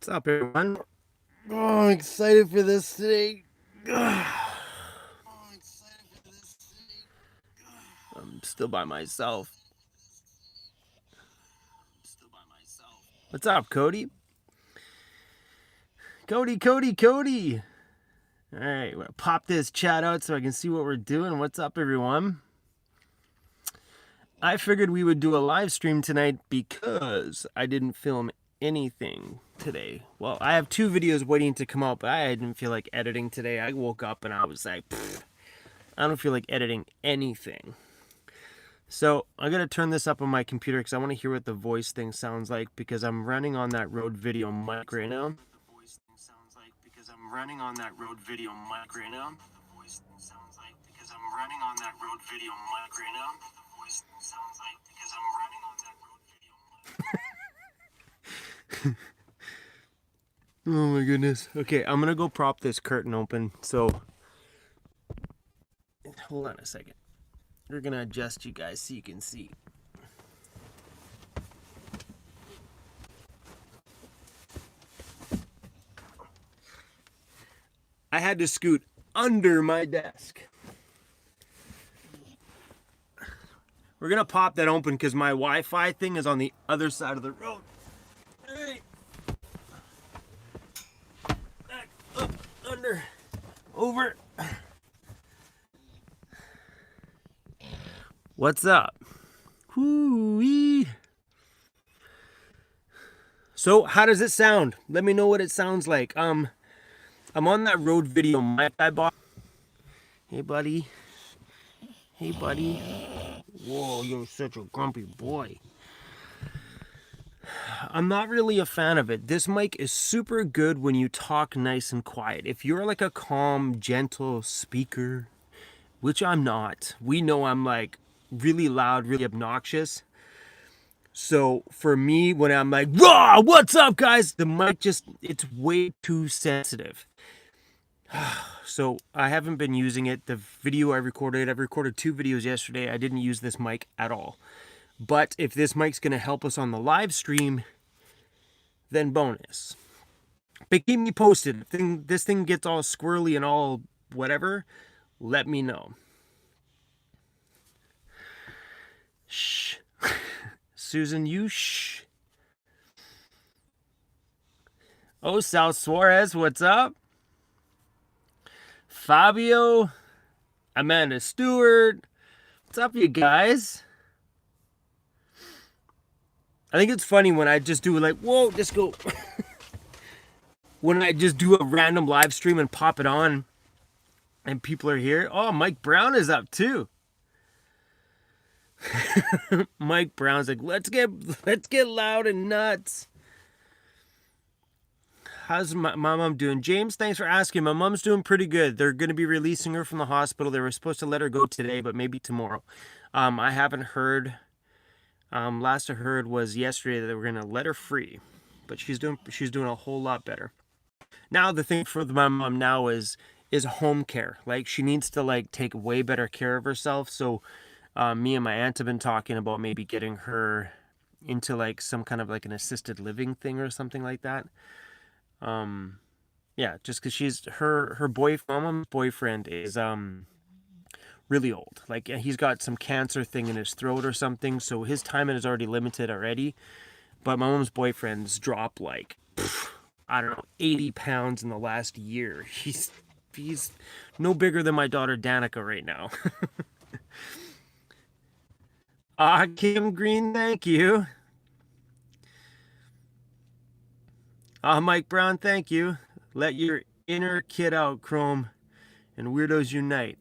What's up, everyone? Oh, I'm excited for this today. I'm still by myself. What's up, Cody? Cody. All right, we're gonna pop this chat out so I can see what we're doing. What's up, everyone? I figured we would do a live stream tonight because I didn't film anything today. Well, I have 2 videos waiting to come out, but I didn't feel like editing today. I woke up and I was like, I don't feel like editing anything. So I'm going to turn this up on my computer because I want to hear what the voice thing sounds like because I'm running on that Rode video mic right now. Oh my goodness. Okay, I'm going to go prop this curtain open. So hold on a second. We're going to adjust you guys so you can see. I had to scoot under my desk. We're going to pop that open because my Wi-Fi thing is on the other side of the road. Hey. Back, up, under, over. What's up? Whoo-wee. So, how does it sound? Let me know what it sounds like. I'm on that Rode video mic I bought. Hey, buddy. Whoa, you're such a grumpy boy. I'm not really a fan of it. This mic is super good when you talk nice and quiet. If you're like a calm, gentle speaker, which I'm not. We know I'm like really loud, really obnoxious. So for me, when I'm like, raw, what's up, guys? The mic it's way too sensitive. So I haven't been using it. The video I've recorded 2 videos yesterday. I didn't use this mic at all. But if this mic's going to help us on the live stream, then bonus. But keep me posted. If this thing gets all squirrely and all whatever, let me know. Shh. Susan, you shh. Oh, South Suarez, what's up? Fabio, Amanda Stewart, what's up, you guys? I think it's funny when I just do like, whoa, just go. When I just do a random live stream and pop it on and people are here. Oh, Mike Brown is up too. Mike Brown's like, let's get loud and nuts. How's my mom doing? James, thanks for asking. My mom's doing pretty good. They're going to be releasing her from the hospital. They were supposed to let her go today, but maybe tomorrow. I haven't heard. Last I heard was yesterday that they were going to let her free, but she's doing a whole lot better. Now the thing for my mom now is home care. Like she needs to like take way better care of herself. So me and my aunt have been talking about maybe getting her into like some kind of like an assisted living thing or something like that. Yeah, just because she's her mom's boyfriend is really old. Like he's got some cancer thing in his throat or something, so his time is already limited already. But my mom's boyfriend's dropped like I don't know 80 pounds in the last year. He's no bigger than my daughter Danica right now. Kim Green, thank you. Mike Brown, thank you. Let your inner kid out, Chrome, and weirdos unite.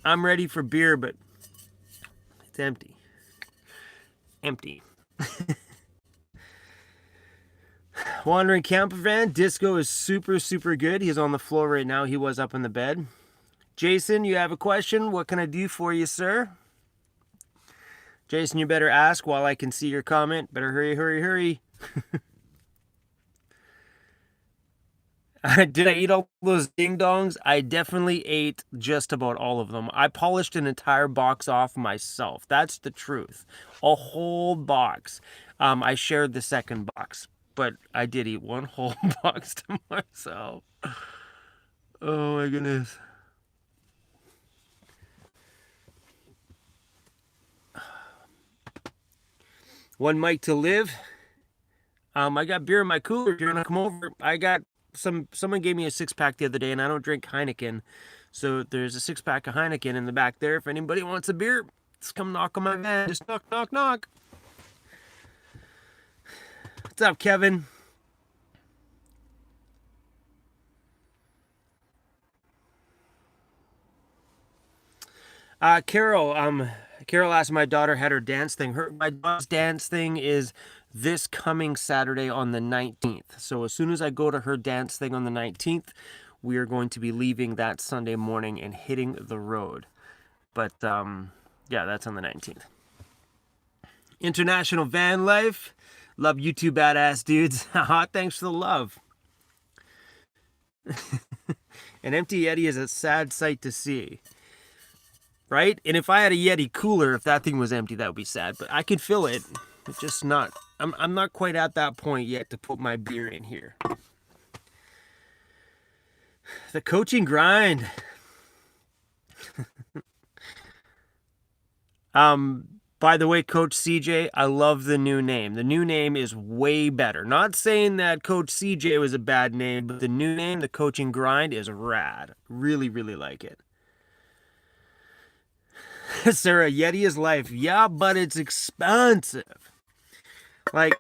I'm ready for beer, but it's empty. Wandering Camper Van, Disco is super good. He's on the floor right now. He was up in the bed. Jason, you have a question? What can I do for you, sir? Jason, you better ask while I can see your comment. Better hurry. Did I eat all those ding dongs? I definitely ate just about all of them. I polished an entire box off myself. That's the truth. A whole box. I shared the second box. but I did eat one whole box to myself. Oh my goodness. One mic to live. I got beer in my cooler. If you're gonna come over, I got someone gave me a 6-pack the other day, and I don't drink Heineken. So there's a 6-pack of Heineken in the back there. If anybody wants a beer, just come knock on my van. Just knock, knock, knock. What's up, Kevin? Carol asked my daughter had her dance thing. My daughter's dance thing is this coming Saturday on the 19th. So as soon as I go to her dance thing on the 19th, we are going to be leaving that Sunday morning and hitting the road. But yeah, that's on the 19th. International Van Life. Love you two badass dudes. Thanks for the love. An empty Yeti is a sad sight to see. Right? And if I had a Yeti cooler, if that thing was empty, that would be sad. But I could fill it. It's just not... I'm not quite at that point yet to put my beer in here. The coaching grind. By the way, Coach CJ, I love the new name. The new name is way better. Not saying that Coach CJ was a bad name, but the new name, the coaching grind, is rad. Really, really like it. Sarah, Yeti is life. Yeah, but it's expensive. Like,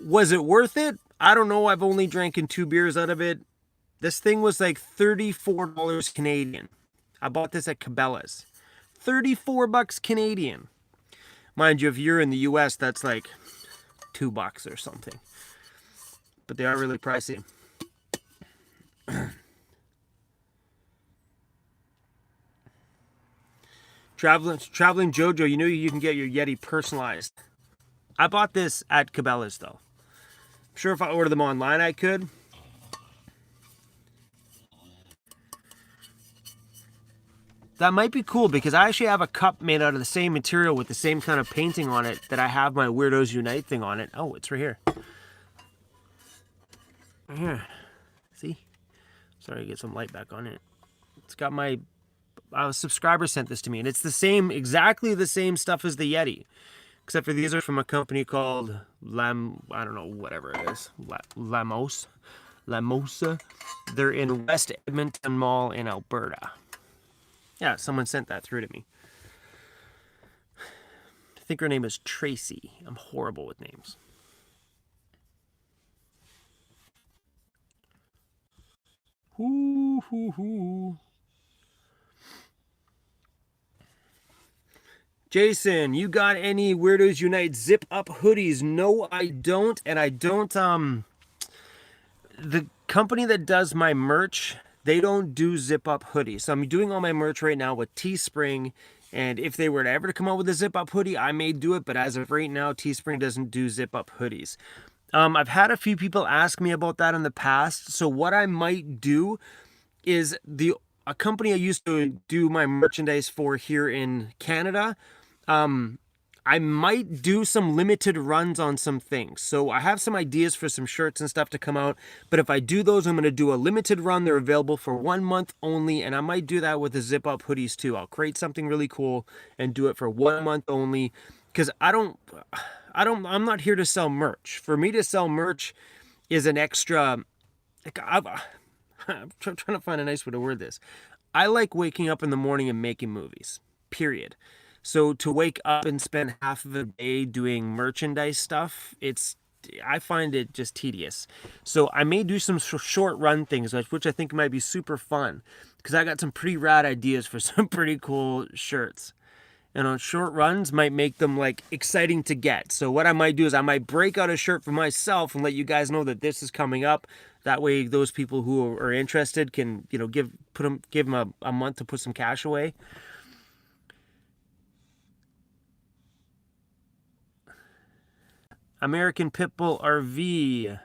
was it worth it? I don't know. I've only drank 2 beers out of it. This thing was like $34 Canadian. I bought this at Cabela's. $34 Canadian. Mind you, if you're in the US, that's like $2 or something. But they are really pricey. Traveling Jojo, you know you can get your Yeti personalized. I bought this at Cabela's though. I'm sure if I order them online I could. That might be cool because I actually have a cup made out of the same material with the same kind of painting on it that I have my Weirdos Unite thing on it. Oh, it's right here. Right here. See? Sorry to get some light back on it. It's got my... A subscriber sent this to me, and it's the same, exactly the same stuff as the Yeti. Except for these are from a company called I don't know, whatever it is. Lamosa. They're in West Edmonton Mall in Alberta. Yeah, someone sent that through to me. I think her name is Tracy. I'm horrible with names. Hoo, hoo, hoo. Jason, you got any Weirdos Unite zip up hoodies? No, I don't. And I don't, the company that does my merch, they don't do zip up hoodies. So I'm doing all my merch right now with Teespring. And if they were to ever come out with a zip up hoodie, I may do it. But as of right now, Teespring doesn't do zip up hoodies. I've had a few people ask me about that in the past. So what I might do is a company I used to do my merchandise for here in Canada, I might do some limited runs on some things. So I have some ideas for some shirts and stuff to come out. But if I do those, I'm going to do a limited run. They're available for 1 month only. And I might do that with the zip up hoodies too. I'll create something really cool and do it for 1 month only. Because I'm not here to sell merch. For me to sell merch is an extra, like I'm trying to find a nice way to word this. I like waking up in the morning and making movies, period. So to wake up and spend half of a day doing merchandise stuff, I find it just tedious. So I may do some short run things, which I think might be super fun, because I got some pretty rad ideas for some pretty cool shirts. And on short runs might make them like exciting to get. So what I might do is I might break out a shirt for myself and let you guys know that this is coming up. That way those people who are interested can, give them a month to put some cash away. American Pitbull RV.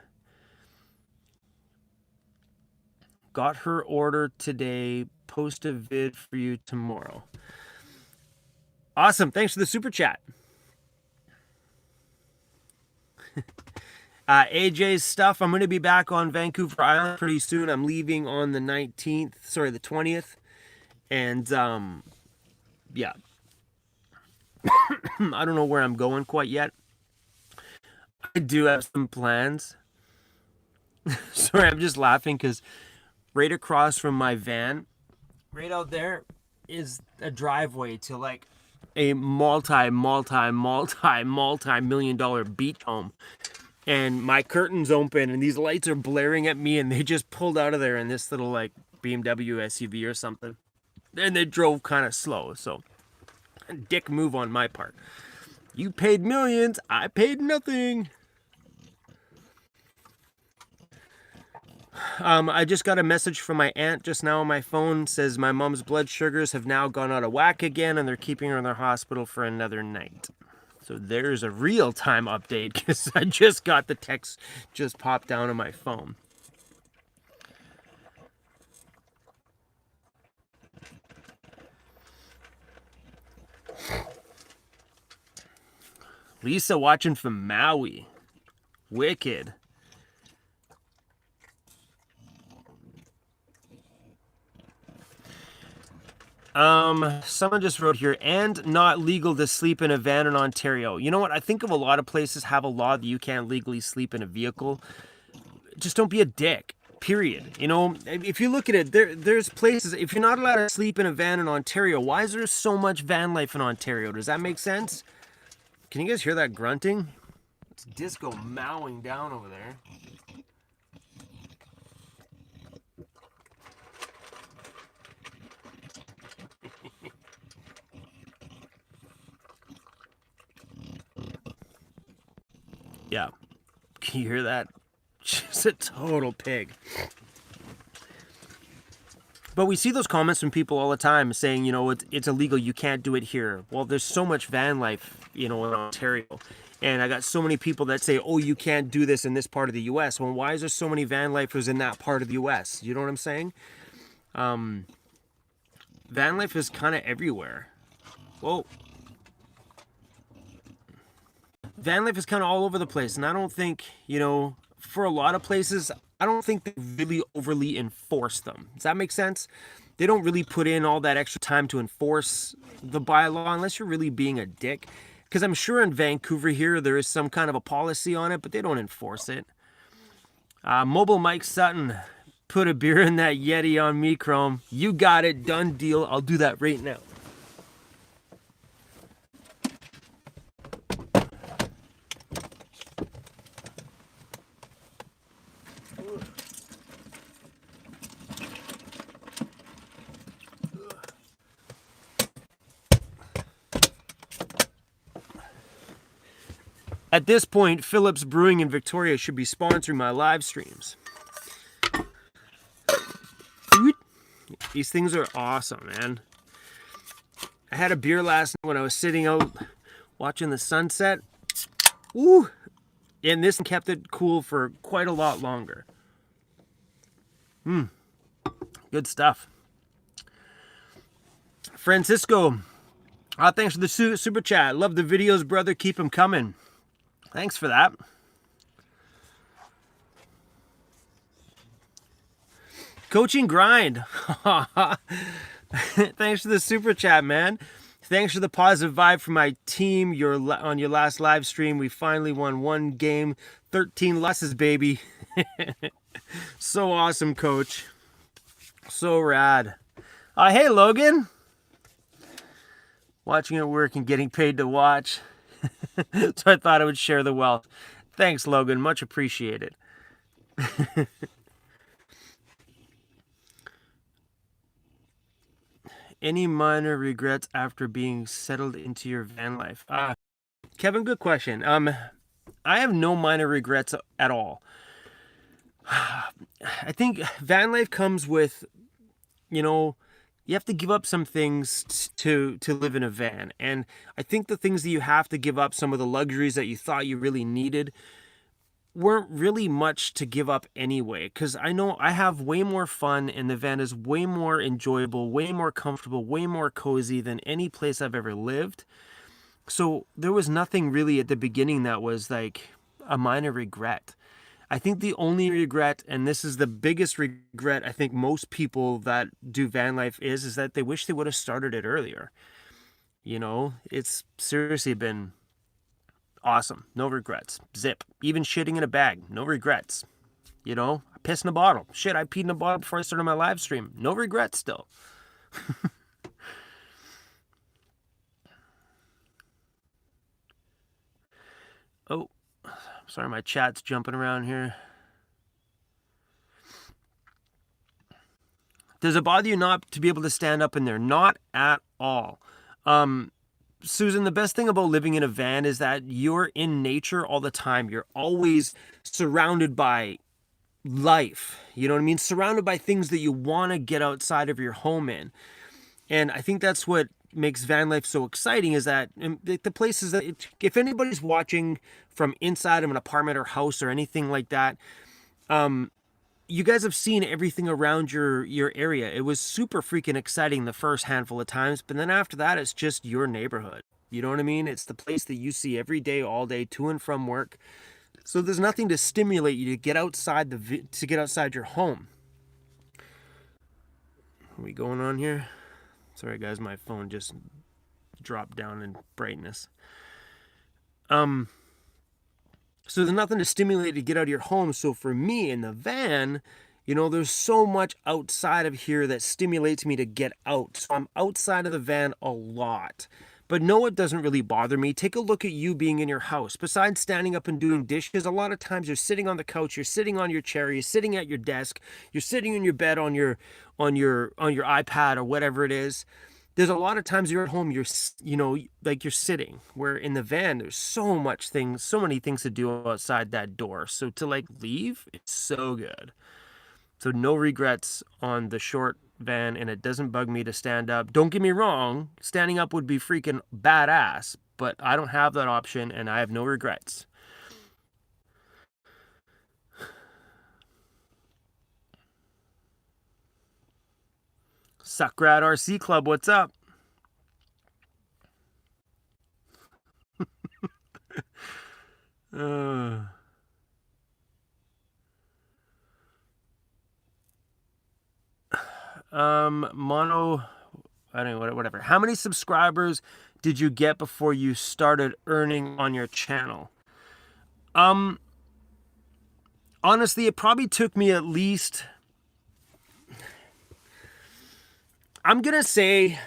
Got her order today. Post a vid for you tomorrow. Awesome. Thanks for the super chat. AJ's stuff. I'm going to be back on Vancouver Island pretty soon. I'm leaving on the 19th, sorry, the 20th. And, yeah. I don't know where I'm going quite yet. I do have some plans. Sorry, I'm just laughing because right across from my van, right out there, is a driveway to like a multi-million-dollar beach home. And my curtain's open and these lights are blaring at me and they just pulled out of there in this little like BMW SUV or something. And they drove kind of slow, so dick move on my part. You paid millions, I paid nothing. I just got a message from my aunt just now on my phone. Says my mom's blood sugars have now gone out of whack again and they're keeping her in their hospital for another night. So there's a real-time update because I just got the text just popped down on my phone. Lisa watching from Maui. Wicked. Someone just wrote here, and not legal to sleep in a van in Ontario. You know what? I think of a lot of places have a law that you can't legally sleep in a vehicle. Just don't be a dick. Period. You know, if you look at it, there's places, if you're not allowed to sleep in a van in Ontario, why is there so much van life in Ontario? Does that make sense? Can you guys hear that grunting? It's disco mowing down over there. Yeah. Can you hear that? She's a total pig. But we see those comments from people all the time saying, you know, it's illegal, you can't do it here. Well, there's so much van life, you know, in Ontario. And I got so many people that say, oh, you can't do this in this part of the U.S. Well, why is there so many van lifers in that part of the U.S.? You know what I'm saying? Van life is kind of everywhere. Whoa. Van life is kind of all over the place. And I don't think, you know, for a lot of places, I don't think they really overly enforce them. Does that make sense? They don't really put in all that extra time to enforce the bylaw unless you're really being a dick. Because I'm sure in Vancouver here, there is some kind of a policy on it, but they don't enforce it. Mobile Mike Sutton, put a beer in that Yeti on me, Chrome. You got it. Done deal. I'll do that right now. At this point, Phillips Brewing in Victoria should be sponsoring my live streams. These things are awesome, man. I had a beer last night when I was sitting out watching the sunset. Ooh! And this kept it cool for quite a lot longer. Good stuff. Francisco, thanks for the super chat. Love the videos, brother. Keep them coming. Thanks for that. Coaching grind. Thanks for the super chat, man. Thanks for the positive vibe from my team. On your last live stream, we finally won one game, 13 losses, baby. So awesome, coach. So rad. Hey, Logan. Watching at work and getting paid to watch. So I thought I would share the wealth. Thanks, Logan. Much appreciated. Any minor regrets after being settled into your van life? Kevin, good question. I have no minor regrets at all. I think van life comes with, you know, you have to give up some things to live in a van. And I think the things that you have to give up, some of the luxuries that you thought you really needed, weren't really much to give up anyway. Because I know I have way more fun and the van is way more enjoyable, way more comfortable, way more cozy than any place I've ever lived. So there was nothing really at the beginning that was like, a minor regret. I think the only regret, and this is the biggest regret I think most people that do van life is that they wish they would have started it earlier. You know, it's seriously been awesome. No regrets. Zip. Even shitting in a bag. No regrets. You know, I pissed in a bottle. Shit, I peed in a bottle before I started my live stream. No regrets still. Oh, sorry, my chat's jumping around here. Does it bother you not to be able to stand up in there? Not at all. Susan, the best thing about living in a van is that you're in nature all the time. You're always surrounded by life. You know what I mean? Surrounded by things that you want to get outside of your home in. And I think that's what makes van life so exciting, is that the places that if anybody's watching from inside of an apartment or house or anything like that, you guys have seen everything around your area. It was super freaking exciting the first handful of times, but then after that, it's just your neighborhood. You know what I mean? It's the place that you see every day, all day, to and from work. So there's nothing to stimulate you to get outside your home. Are we going on here? Sorry guys, my phone just dropped down in brightness. So there's nothing to stimulate to get out of your home. So for me in the van, you know, there's so much outside of here that stimulates me to get out. So I'm outside of the van a lot. But no, it doesn't really bother me. Take a look at you being in your house. Besides standing up and doing dishes, a lot of times you're sitting on the couch, you're sitting on your chair, you're sitting at your desk, you're sitting in your bed on your iPad or whatever it is. There's a lot of times you're at home, you're sitting, where in the van, there's so many things to do outside that door. So to like leave, it's so good. So no regrets on the short van, and it doesn't bug me to stand up. Don't get me wrong, standing up would be freaking badass, but I don't have that option and I have no regrets. Suckrat RC Club, what's up? Mono, I don't know, whatever. How many subscribers did you get before you started earning on your channel? Honestly, it probably took me at least, I'm gonna say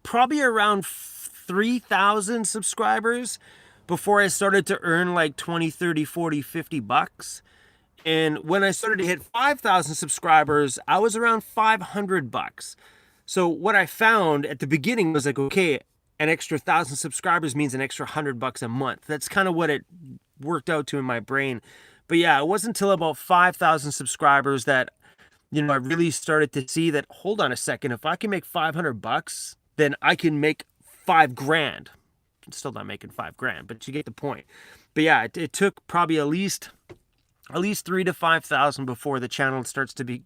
probably around 3,000 subscribers before I started to earn like 20, 30, 40, 50 bucks. And when I started to hit 5,000 subscribers, I was around 500 bucks. So what I found at the beginning was like, okay, an extra 1,000 subscribers means an extra 100 bucks a month. That's kind of what it worked out to in my brain. But yeah, it wasn't until about 5,000 subscribers that, you know, I really started to see that, hold on a second, if I can make 500 bucks, then I can make 5 grand. I'm still not making 5 grand, but you get the point. But yeah, it took probably at least 3,000 to 5,000 before the channel starts to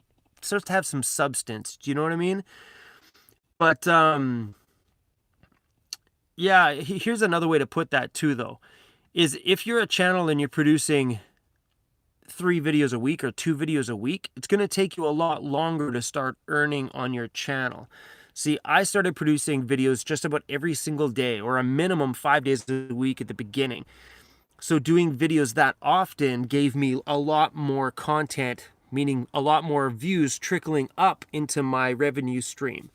have some substance. Do you know what I mean? But yeah, here's another way to put that too, though, is if you're a channel and you're producing 3 videos a week or 2 videos a week, it's going to take you a lot longer to start earning on your channel. See, I started producing videos just about every single day, or a minimum 5 days a week at the beginning. So doing videos that often gave me a lot more content, meaning a lot more views trickling up into my revenue stream.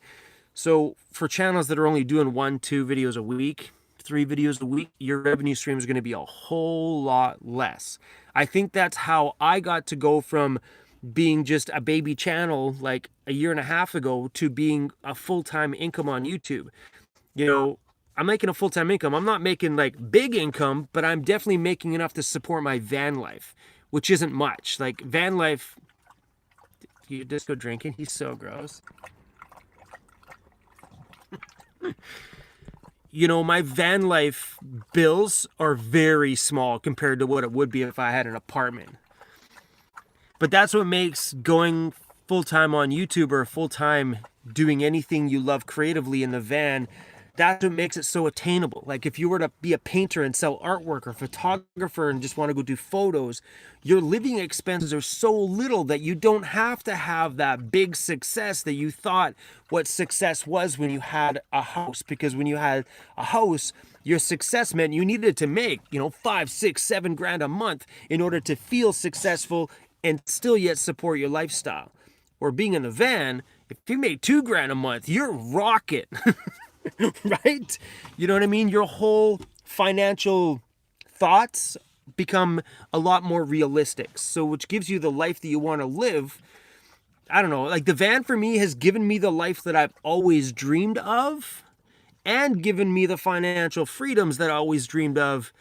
So for channels that are only doing 1, 2 videos a week, 3 videos a week, your revenue stream is going to be a whole lot less. I think that's how I got to go from being just a baby channel like a year and a half ago to being a full-time income on YouTube. You know, I'm making a full-time income. I'm not making like big income, but I'm definitely making enough to support my van life, which isn't much. Like van life, you just go drinking. He's so gross. You know, my van life bills are very small compared to what it would be if I had an apartment. But that's what makes going full-time on YouTube or full-time doing anything you love creatively in the van, That's what makes it so attainable. Like if you were to be a painter and sell artwork, or photographer and just want to go do photos, your living expenses are so little that you don't have to have that big success that you thought what success was when you had a house. Because when you had a house, your success meant you needed to make, 5, 6, 7 grand a month in order to feel successful and still yet support your lifestyle. Or being in a van, if you make 2 grand a month, you're rocking. Right? You know what I mean? Your whole financial thoughts become a lot more realistic. So which gives you the life that you want to live. I don't know, like the van for me has given me the life that I've always dreamed of, and given me the financial freedoms that I always dreamed of,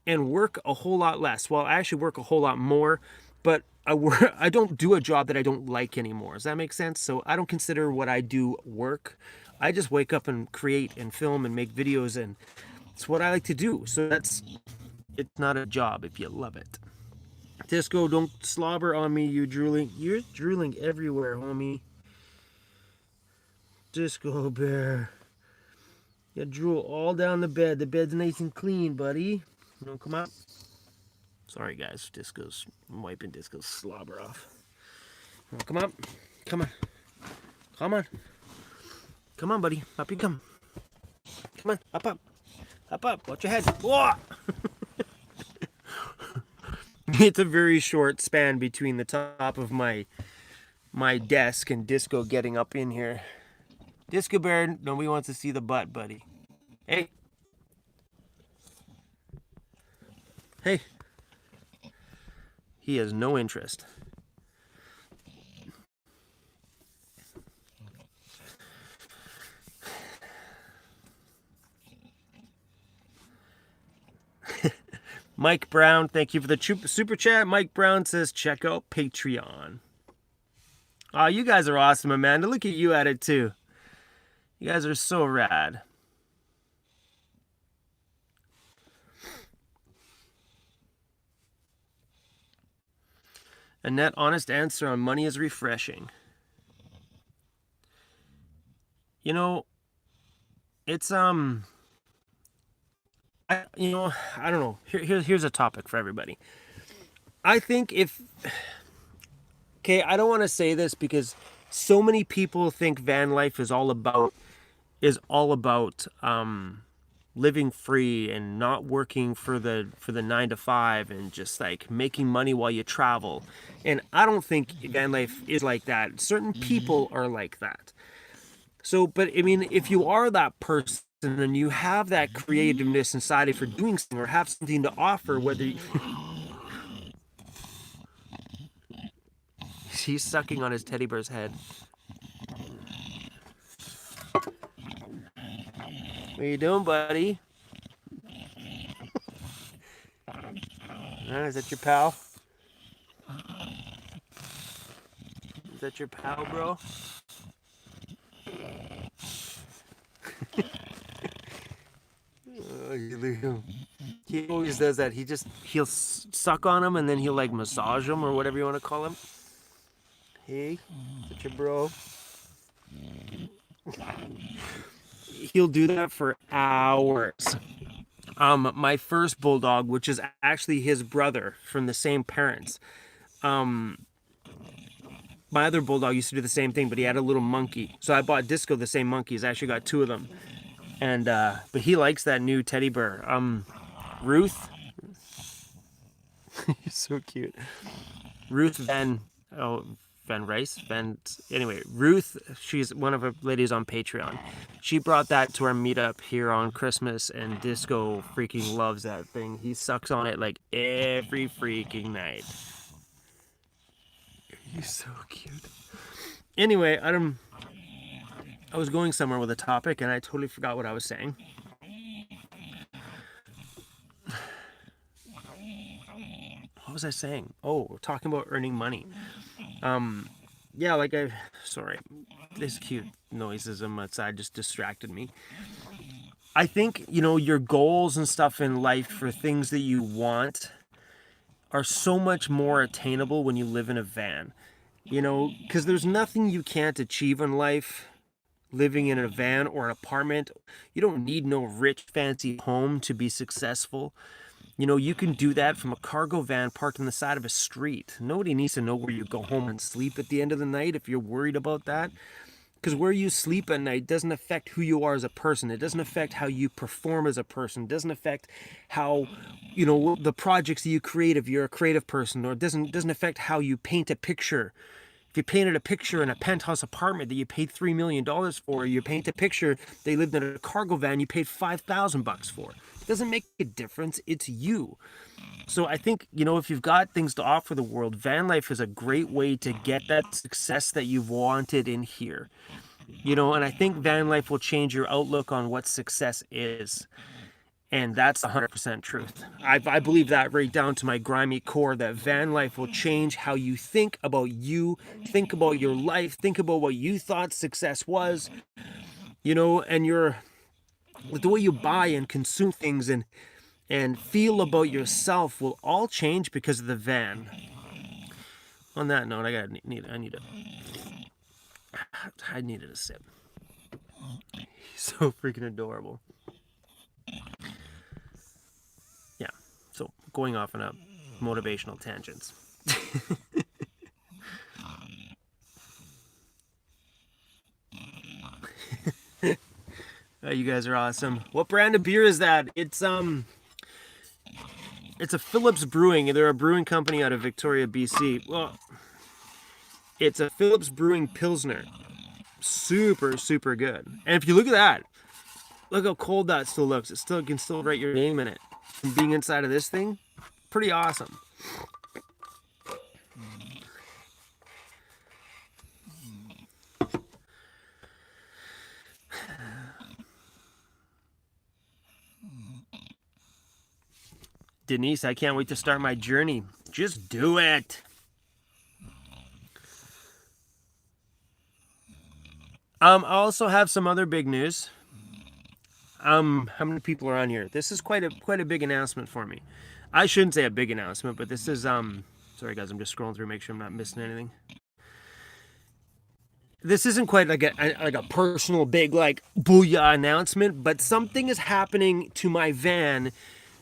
and work a whole lot less. Well, I actually work a whole lot more, but I don't do a job that I don't like anymore. Does that make sense? So I don't consider what I do work. I just wake up and create and film and make videos, and it's what I like to do. So it's not a job if you love it. Disco, don't slobber on me, you drooling. You're drooling everywhere, homie. Disco Bear. You drool all down the bed. The bed's nice and clean, buddy. Come on. Sorry, guys. I'm wiping Disco's slobber off. Come on. Come on. Come on. Come on, buddy. Up you come. Come on. Up, up. Up, up. Watch your head. Whoa! It's a very short span between the top of my desk and Disco getting up in here. Disco Bear, nobody wants to see the butt, buddy. Hey. Hey. He has no interest. Mike Brown, thank you for the super chat. Mike Brown says, check out Patreon. Oh, you guys are awesome, Amanda. Look at you at it, too. You guys are so rad. A net honest answer on money is refreshing. It's I don't know. Here's a topic for everybody. I think I don't want to say this because so many people think van life is all about living free and not working for the 9 to 5 and just like making money while you travel. And I don't think van life is like that. Certain people are like that. So, but I mean, if you are that person and you have that creativeness inside for doing something or have something to offer, whether he's sucking on his teddy bear's head. What are you doing, buddy? Is that your pal? Is that your pal, bro? He always does that. He'll suck on him and then he'll like massage him or whatever you want to call him. Hey, is that your bro? He'll do that for hours. My first bulldog, which is actually his brother from the same parents. My other bulldog used to do the same thing, but he had a little monkey. So I bought Disco the same monkey. He's actually got 2 of them. And but he likes that new teddy bear. Ruth. He's so cute. Ruth Van Rice. Anyway, Ruth, she's one of our ladies on Patreon. She brought that to our meetup here on Christmas, and Disco freaking loves that thing. He sucks on it like every freaking night. He's so cute. Anyway, I was going somewhere with a topic and I totally forgot what I was saying. What was I saying? Oh, we're talking about earning money. Yeah, sorry. This cute noises on my side just distracted me. I think, your goals and stuff in life for things that you want are so much more attainable when you live in a van. Because there's nothing you can't achieve in life. living in a van or an apartment. You don't need no rich, fancy home to be successful. You know, you can do that from a cargo van parked on the side of a street. Nobody needs to know where you go home and sleep at the end of the night if you're worried about that. Because where you sleep at night doesn't affect who you are as a person. It doesn't affect how you perform as a person. It doesn't affect how, you know, the projects that you create if you're a creative person. Or it doesn't affect how you paint a picture. If you painted a picture in a penthouse apartment that you paid $3 million for, or you paint a picture they lived in a cargo van you paid $5,000 for. It doesn't make a difference. It's you. So I think, you know, if you've got things to offer the world, van life is a great way to get that success that you've wanted in here. You know, and I think van life will change your outlook on what success is. And that's 100% truth. I believe that right down to my grimy core, that van life will change how you think about you, think about your life, think about what you thought success was, you know, and the way you buy and consume things and feel about yourself will all change because of the van. On that note, I needed a sip. He's so freaking adorable. Yeah, so going off on a motivational tangents. You guys are awesome. What brand of beer is that? It's a Phillips Brewing. They're a brewing company out of Victoria, BC. Well, it's a Phillips Brewing Pilsner. Super, super good. And if you look at that, look how cold that still looks. It still can still write your name in it. And being inside of this thing, pretty awesome. Denise, I can't wait to start my journey. Just do it. I also have some other big news. How many people are on here? This is quite a big announcement for me. I shouldn't say a big announcement, but this is sorry guys, I'm just scrolling through, make sure I'm not missing anything. This isn't quite like a personal big like booyah announcement, but something is happening to my van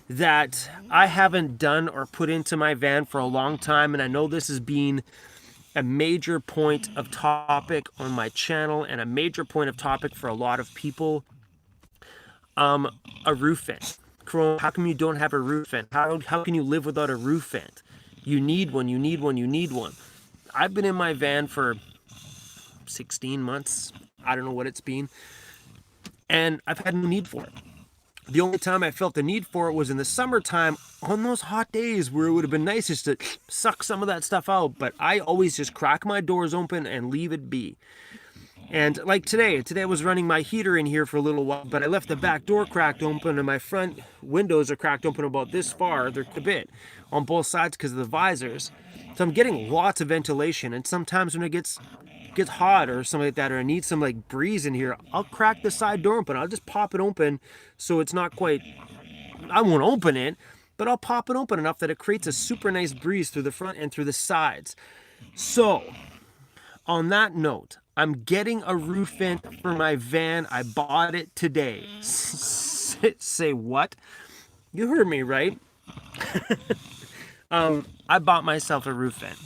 that I haven't done or put into my van for a long time, and I know this has been a major point of topic on my channel and a major point of topic for a lot of people. A roof vent. How come you don't have a roof vent? How can you live without a roof vent? You need one, you need one, you need one. I've been in my van for 16 months. I don't know what it's been. And I've had no need for it. The only time I felt the need for it was in the summertime on those hot days where it would have been nice just to suck some of that stuff out. But I always just crack my doors open and leave it be. And like today I was running my heater in here for a little while, but I left the back door cracked open and my front windows are cracked open about this far. They're a bit on both sides because of the visors. So I'm getting lots of ventilation, and sometimes when it gets hot or something like that, or I need some like breeze in here, I'll crack the side door open. I'll just pop it open so it's not quite, I won't open it, but I'll pop it open enough that it creates a super nice breeze through the front and through the sides. So on that note, I'm getting a roof vent for my van. I bought it today. Say what? You heard me right. I bought myself a roof vent.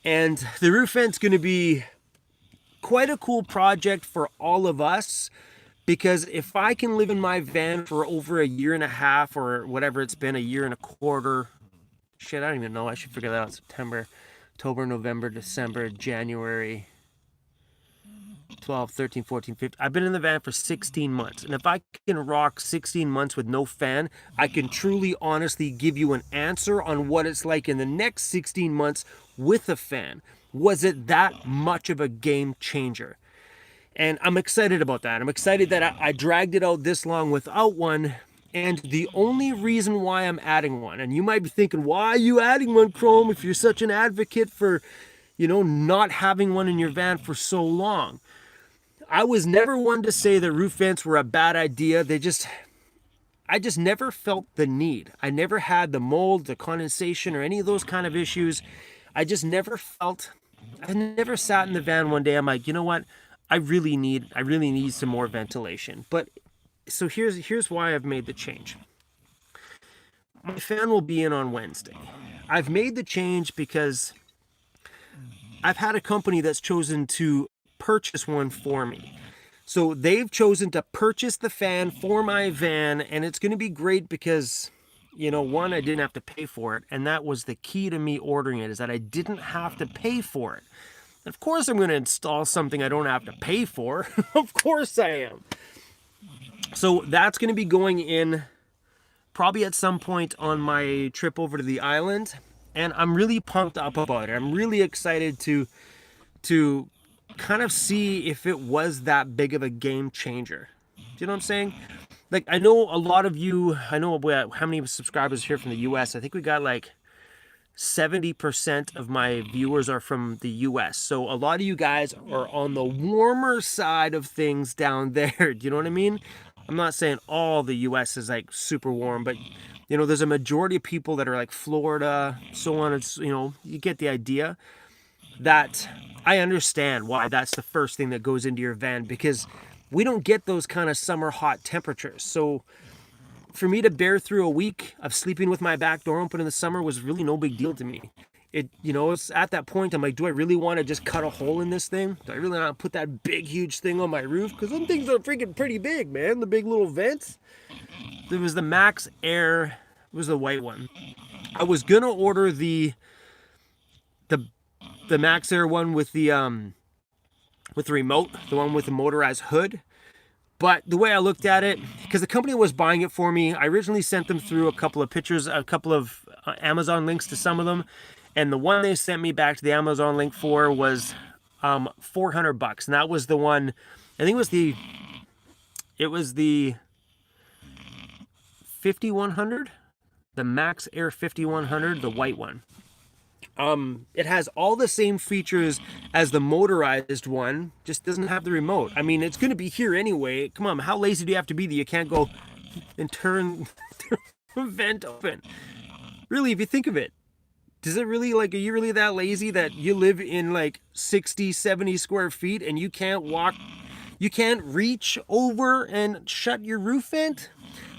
And the roof vent's going to be quite a cool project for all of us, because if I can live in my van for over a year and a half or whatever it's been, a year and a quarter, shit, I don't even know. I should figure that out. September, October, November, December, January, 12, 13, 14, 15. I've been in the van for 16 months. And if I can rock 16 months with no fan, I can truly, honestly give you an answer on what it's like in the next 16 months with a fan. Was it that much of a game changer? And I'm excited about that. I'm excited that I dragged it out this long without one. And the only reason why I'm adding one, and you might be thinking, why are you adding one, Chrome, if you're such an advocate for, you know, not having one in your van for so long? I was never one to say that roof vents were a bad idea. I just never felt the need. I never had the mold, the condensation, or any of those kind of issues. I never sat in the van one day. I'm like, you know what? I really need some more ventilation. But so here's why I've made the change. My fan will be in on Wednesday. I've made the change because I've had a company that's chosen to purchase one for me. So they've chosen to purchase the fan for my van, and it's going to be great because, you know, one, I didn't have to pay for it, and that was the key to me ordering it, is that I didn't have to pay for it. And of course I'm going to install something I don't have to pay for. Of course I am. So that's going to be going in probably at some point on my trip over to the island, and I'm really pumped up about it. I'm really excited to kind of see if it was that big of a game changer. Do you know what I'm saying? Like, I know a lot of you, I know how many subscribers here from the US. I think we got like 70% of my viewers are from the US. So a lot of you guys are on the warmer side of things down there. Do you know what I mean? I'm not saying all the US is like super warm, but you know, there's a majority of people that are like Florida, so on. It's, you know, you get the idea. That I understand why that's the first thing that goes into your van, because we don't get those kind of summer hot temperatures. So for me to bear through a week of sleeping with my back door open in the summer was really no big deal to me. It, you know, it's at that point I'm like, do I really want to just cut a hole in this thing? Do I really want to put that big huge thing on my roof? Because them things are freaking pretty big, man. The big little vents. There was the Max Air, it was the white one. I was gonna order the Max Air one with the remote, the one with the motorized hood. But the way I looked at it, because the company was buying it for me, I originally sent them through a couple of pictures, a couple of Amazon links to some of them, and the one they sent me back to the Amazon link for was $400, and that was the one. I think it was the 5100, the Max Air 5100, the white one. It has all the same features as the motorized one, just doesn't have the remote. I mean, it's going to be here anyway. Come on, how lazy do you have to be that you can't go and turn the vent open? Really, if you think of it, does it really, like, are you really that lazy that you live in like 60, 70 square feet and you can't walk, you can't reach over and shut your roof vent?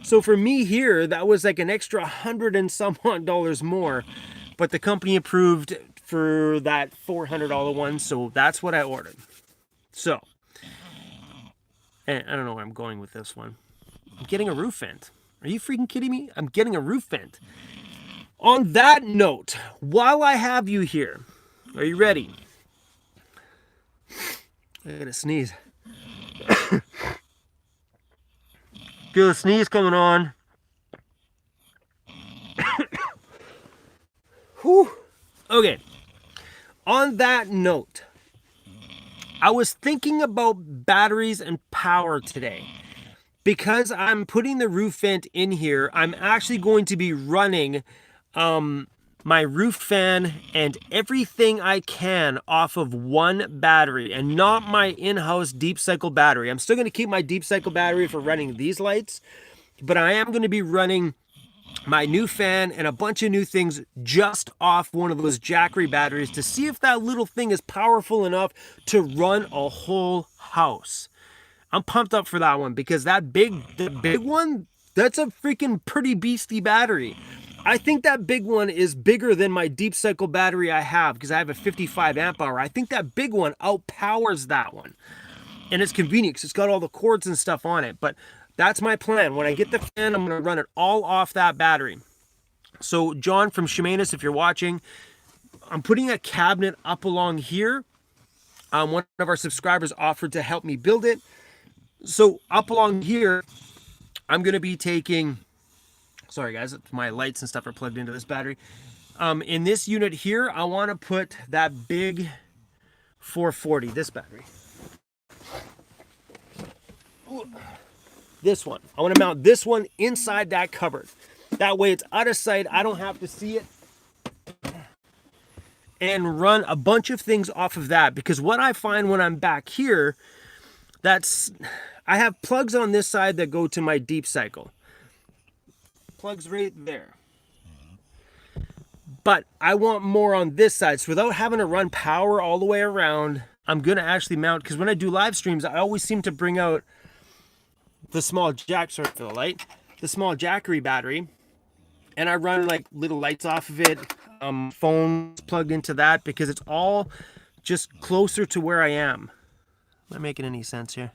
So for me here, that was like an extra $100 and some odd dollars more. But the company approved for that $400 one, so that's what I ordered. So, and I don't know where I'm going with this one. I'm getting a roof vent. Are you freaking kidding me? I'm getting a roof vent. On that note, while I have you here, are you ready? I gotta sneeze. Feel the sneeze coming on. Whew. Okay. On that note, I was thinking about batteries and power today. Because I'm putting the roof vent in here, I'm actually going to be running my roof fan and everything I can off of one battery and not my in-house deep cycle battery. I'm still going to keep my deep cycle battery for running these lights, but I am going to be running my new fan and a bunch of new things just off one of those Jackery batteries to see if that little thing is powerful enough to run a whole house. I'm pumped up for that one because the big one, that's a freaking pretty beastly battery. I think that big one is bigger than my deep cycle battery I have because I have a 55 amp hour. I think that big one outpowers that one. And it's convenient because it's got all the cords and stuff on it. But that's my plan. When I get the fan, I'm going to run it all off that battery. So John from Shemanis, if you're watching, I'm putting a cabinet up along here. One of our subscribers offered to help me build it. So up along here, I'm going to be taking, sorry guys, my lights and stuff are plugged into this battery. In this unit here, I want to put that big 440, this battery. This one. I want to mount this one inside that cupboard. That way it's out of sight. I don't have to see it. And run a bunch of things off of that. Because what I find when I'm back here, I have plugs on this side that go to my deep cycle. Plugs right there. But I want more on this side. So without having to run power all the way around, I'm going to actually mount, because when I do live streams, I always seem to bring out the small jack, sorry for the light, the small Jackery battery, and I run like little lights off of it, phones plugged into that, because it's all just closer to where I am. Am I making any sense here?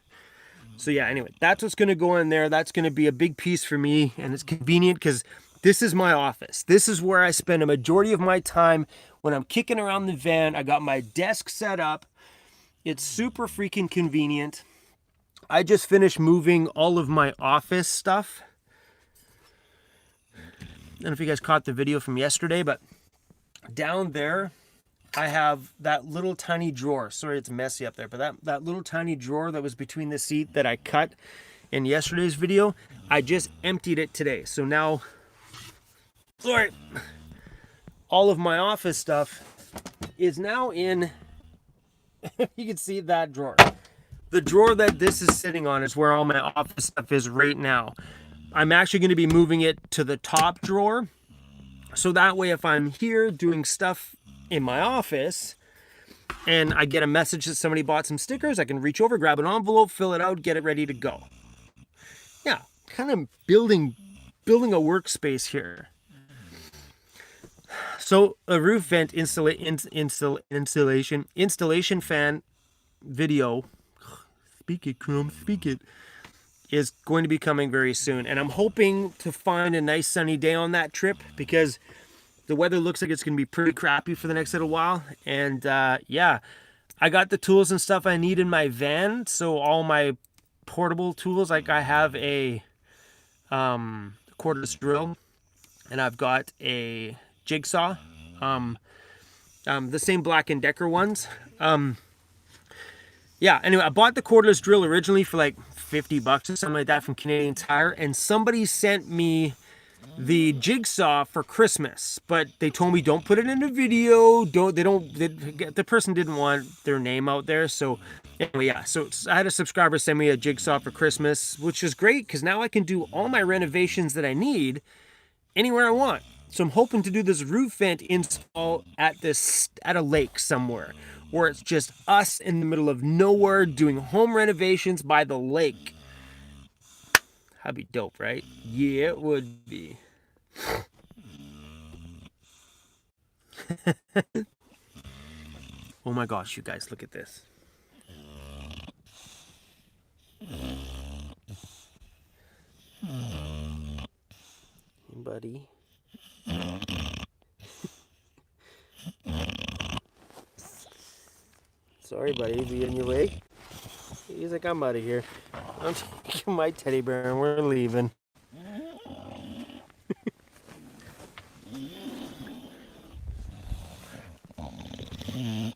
So yeah, anyway, that's what's going to go in there. That's going to be a big piece for me, and it's convenient because this is my office. This is where I spend a majority of my time when I'm kicking around the van. I got my desk set up. It's super freaking convenient. I just finished moving all of my office stuff. I don't know if you guys caught the video from yesterday, but down there, I have that little tiny drawer. Sorry, it's messy up there, but that little tiny drawer that was between the seat that I cut in yesterday's video, I just emptied it today. So now, sorry, all of my office stuff is now in, you can see that drawer. The drawer that this is sitting on is where all my office stuff is right now. I'm actually going to be moving it to the top drawer. So that way, if I'm here doing stuff in my office and I get a message that somebody bought some stickers, I can reach over, grab an envelope, fill it out, get it ready to go. Yeah, kind of building a workspace here. So a roof vent installation fan video, speak it, Chrome, speak it, is going to be coming very soon. And I'm hoping to find a nice sunny day on that trip, because the weather looks like it's going to be pretty crappy for the next little while. And yeah, I got the tools and stuff I need in my van. So all my portable tools, like I have a cordless drill, and I've got a jigsaw, the same Black & Decker ones. Yeah, anyway, I bought the cordless drill originally for like $50 or something like that from Canadian Tire, and somebody sent me the jigsaw for Christmas, but they told me don't put it in a video. The person didn't want their name out there. So anyway, yeah, so I had a subscriber send me a jigsaw for Christmas, which is great because now I can do all my renovations that I need anywhere I want. So I'm hoping to do this roof vent install at a lake somewhere, where it's just us in the middle of nowhere doing home renovations by the lake. That'd be dope, right? Yeah, it would be. Oh my gosh, you guys, look at this. Hey, buddy. Sorry, buddy, be in your way. He's like, I'm out of here. I'm taking my teddy bear and we're leaving. Hey,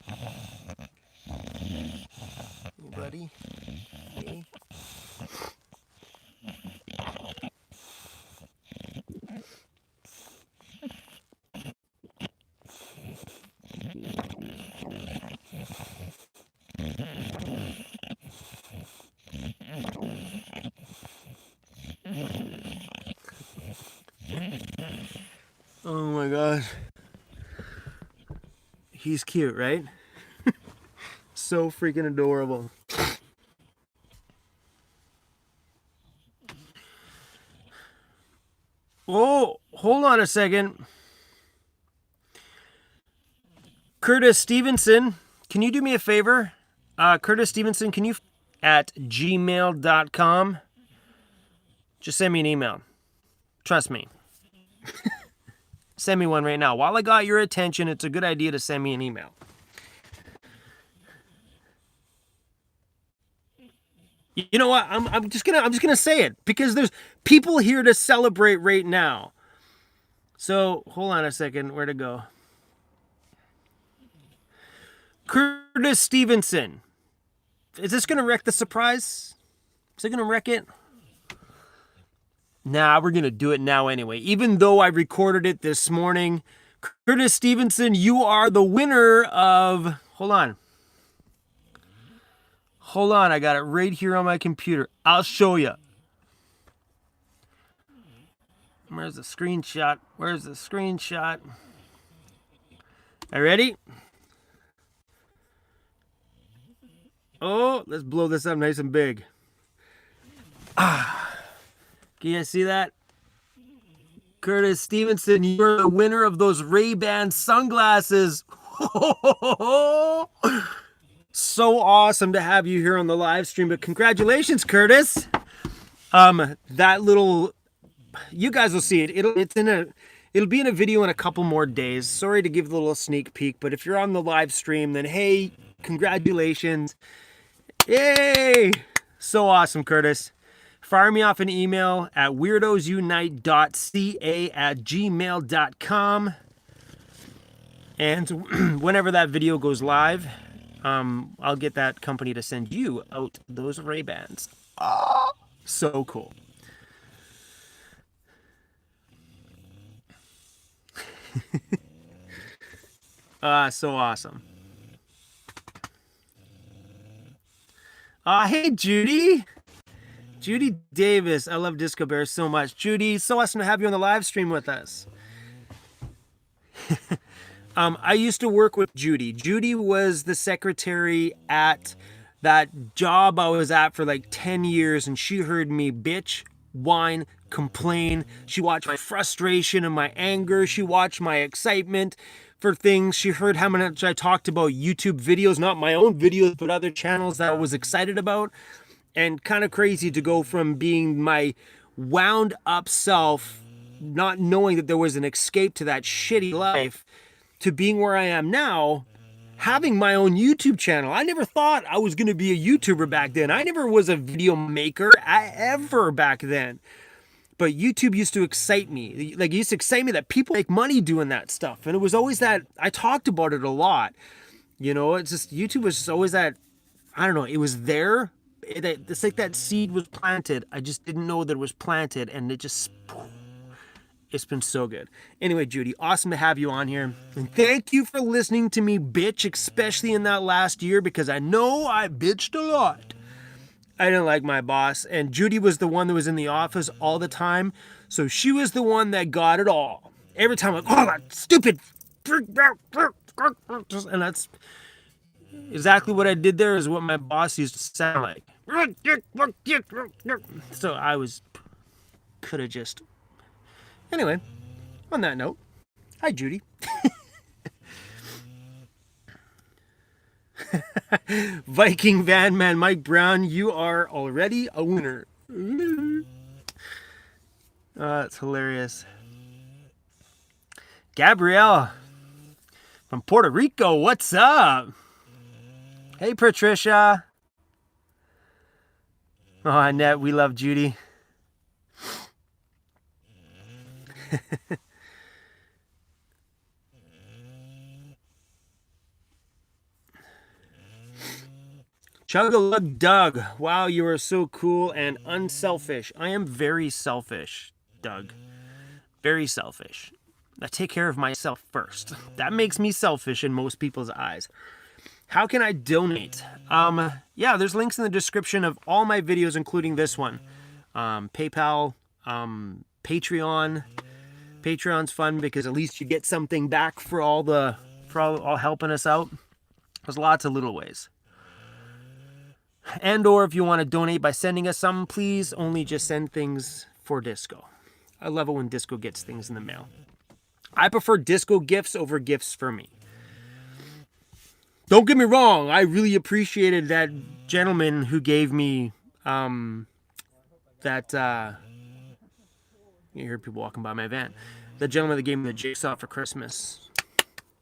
buddy. Hey. Oh my god. He's cute, right? So freaking adorable. Oh, hold on a second. Curtis Stevenson, can you do me a favor? Curtis Stevenson, can you at gmail.com? Just send me an email. Trust me. Send me one right now. While I got your attention, it's a good idea to send me an email. You know what? I'm just gonna say it because there's people here to celebrate right now. So hold on a second. Where to go? Curtis Stevenson. Is this gonna wreck the surprise? Is it gonna wreck it? Nah, we're gonna do it now anyway. Even though I recorded it this morning, Curtis Stevenson, you are the winner of. Hold on. Hold on, I got it right here on my computer. I'll show you. Where's the screenshot? Where's the screenshot? Are you ready? Oh, let's blow this up nice and big. Ah, can you guys see that? Curtis Stevenson, you're the winner of those Ray-Ban sunglasses. So awesome to have you here on the live stream, but congratulations, Curtis. That little, you guys will see it. It'll be in a video in a couple more days. Sorry to give a little sneak peek, but if you're on the live stream, then hey, congratulations. Yay! So awesome, Curtis. Fire me off an email at weirdosunite.ca@gmail.com. And whenever that video goes live, I'll get that company to send you out those Ray-Bans. Oh, so cool. So awesome. Hey, Judy. Judy Davis. I love Disco Bear so much. Judy, so awesome to have you on the live stream with us. I used to work with Judy. Judy was the secretary at that job I was at for like 10 years, and she heard me bitch, whine, complain. She watched my frustration and my anger. She watched my excitement for things. She heard how much I talked about YouTube videos, not my own videos, but other channels that I was excited about. And kind of crazy to go from being my wound up self, not knowing that there was an escape to that shitty life, to being where I am now, having my own YouTube channel. I never thought I was going to be a YouTuber back then. I never was a video maker ever back then. But YouTube used to excite me. Like, it used to excite me that people make money doing that stuff. And it was always that, I talked about it a lot. You know, it's just, YouTube was just always that, I don't know, it was there. It's like that seed was planted. I just didn't know that it was planted, and it just, it's been so good. Anyway, Judy, awesome to have you on here. And thank you for listening to me bitch, especially in that last year, because I know I bitched a lot. I didn't like my boss, and Judy was the one that was in the office all the time, so she was the one that got it all. Every time I'm like, oh, that stupid, and that's exactly what I did there, is what my boss used to sound like. So I could have just, anyway, on that note, hi, Judy. Viking Van Man Mike Brown, you are already a winner. That's hilarious. Gabrielle from Puerto Rico, what's up? Hey, Patricia. Oh, Annette, we love Judy. Chug-a-lug Doug. Wow, you are so cool and unselfish. I am very selfish, Doug. Very selfish. I take care of myself first. That makes me selfish in most people's eyes. How can I donate? Yeah, there's links in the description of all my videos, including this one. PayPal, Patreon. Patreon's fun because at least you get something back for all helping us out. There's lots of little ways. And or if you want to donate by sending us some, please only just send things for Disco. I love it when Disco gets things in the mail. I prefer Disco gifts over gifts for me. Don't get me wrong, I really appreciated that gentleman who gave me you hear people walking by my van. The gentleman that gave me the jigsaw for Christmas.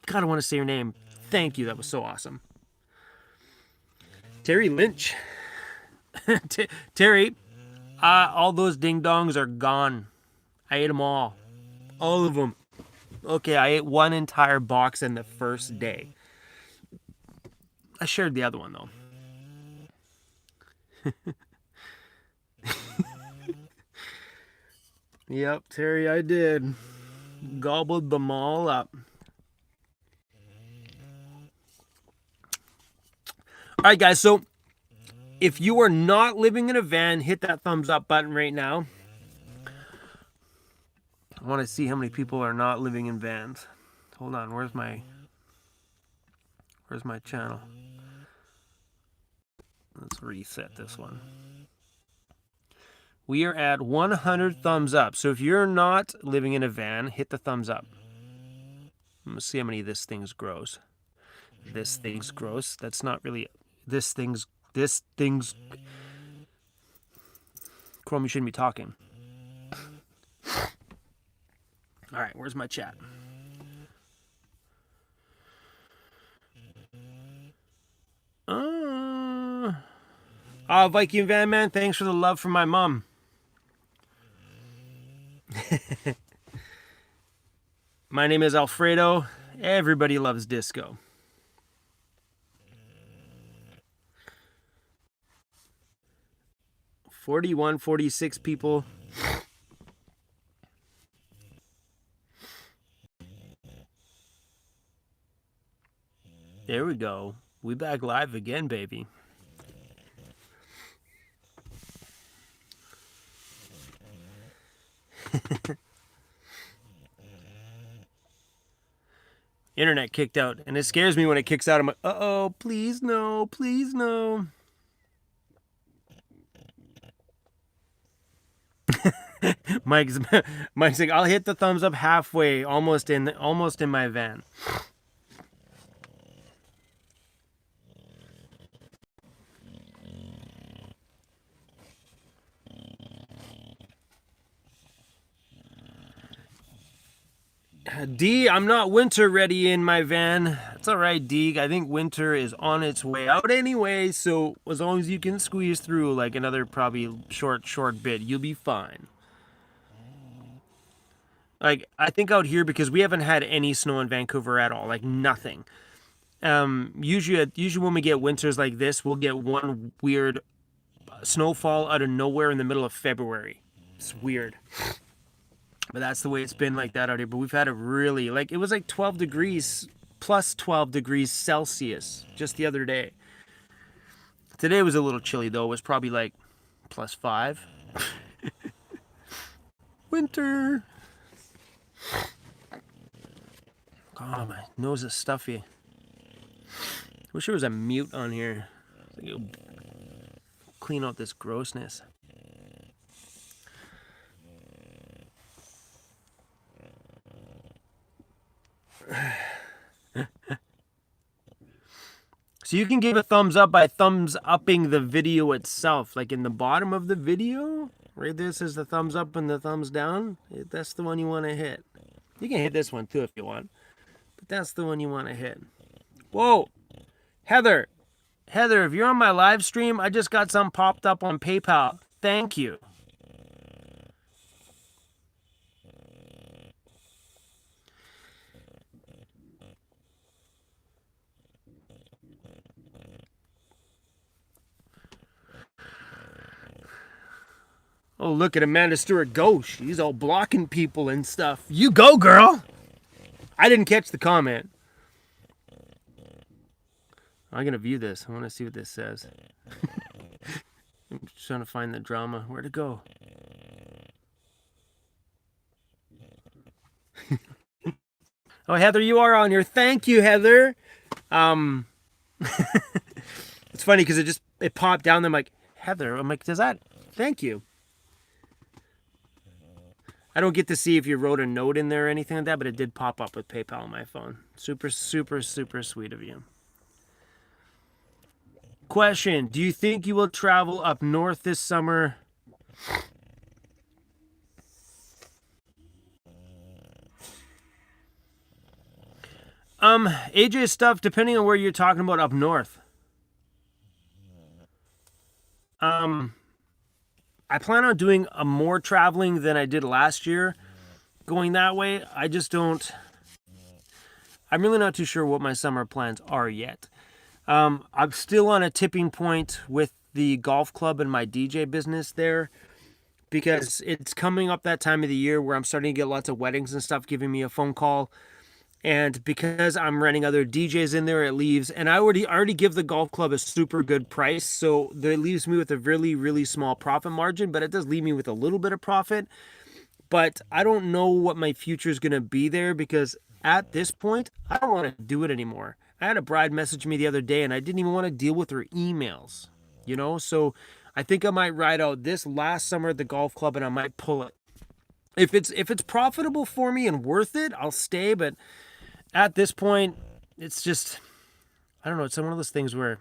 God, I want to say your name. Thank you, that was so awesome. Terry Lynch. Terry, all those ding-dongs are gone. I ate them all. All of them. Okay, I ate one entire box in the first day. I shared the other one, though. Yep, Terry, I did. Gobbled them all up. All right, guys, so if you are not living in a van, hit that thumbs up button right now. I want to see how many people are not living in vans. Hold on, where's my channel? Let's reset this one. We are at 100 thumbs up. So if you're not living in a van, hit the thumbs up. Let's see how many this thing's gross. This thing's gross. That's not really... This thing's... Chrome, you shouldn't be talking. All right, where's my chat? Viking Van Man, thanks for the love from my mom. My name is Alfredo. Everybody loves disco. $41, 46 people. There we go. We back live again, baby. Internet kicked out, and it scares me when it kicks out. I'm like, uh-oh, please no, please no. Mike's like, I'll hit the thumbs up halfway, almost in my van. D, I'm not winter ready in my van. It's all right, D. I think winter is on its way out anyway, so as long as you can squeeze through like another probably short bit, you'll be fine. Like, I think out here, because we haven't had any snow in Vancouver at all, like nothing. Usually when we get winters like this, we'll get one weird snowfall out of nowhere in the middle of February. It's weird. But that's the way it's been like that out here. But we've had it really, like, it was like 12 degrees, plus 12 degrees Celsius just the other day. Today was a little chilly, though. It was probably like +5. Winter. Oh, my nose is stuffy. Wish there was a mute on here. Clean out this grossness. So you can give a thumbs up by thumbs upping the video itself, like in the bottom of the video right there says the thumbs up and the thumbs down. That's the one you want to hit. You can hit this one too if you want, but that's the one you want to hit. Whoa, Heather, if you're on my live stream, I just got some popped up on PayPal. Thank you. Oh, look at Amanda Stewart go. She's all blocking people and stuff. You go, girl. I didn't catch the comment. I'm going to view this. I want to see what this says. I'm just trying to find the drama. Where'd it go? Oh, Heather, you are on here. Thank you, Heather. It's funny because it popped down there. I'm like, Heather. I'm like, does that? Thank you. I don't get to see if you wrote a note in there or anything like that, but it did pop up with PayPal on my phone. Super, super, super sweet of you. Question: do you think you will travel up north this summer? AJ stuff, depending on where you're talking about up north. I plan on doing more traveling than I did last year going that way. I'm really not too sure what my summer plans are yet. I'm still on a tipping point with the golf club and my DJ business there because it's coming up that time of the year where I'm starting to get lots of weddings and stuff giving me a phone call. And because I'm renting other DJs in there, it leaves. And I already give the golf club a super good price. So that leaves me with a really, really small profit margin. But it does leave me with a little bit of profit. But I don't know what my future is going to be there because at this point, I don't want to do it anymore. I had a bride message me the other day and I didn't even want to deal with her emails. you know? So I think I might ride out this last summer at the golf club, and I might pull it. If it's profitable for me and worth it, I'll stay. But at this point, it's just, I don't know. It's one of those things where,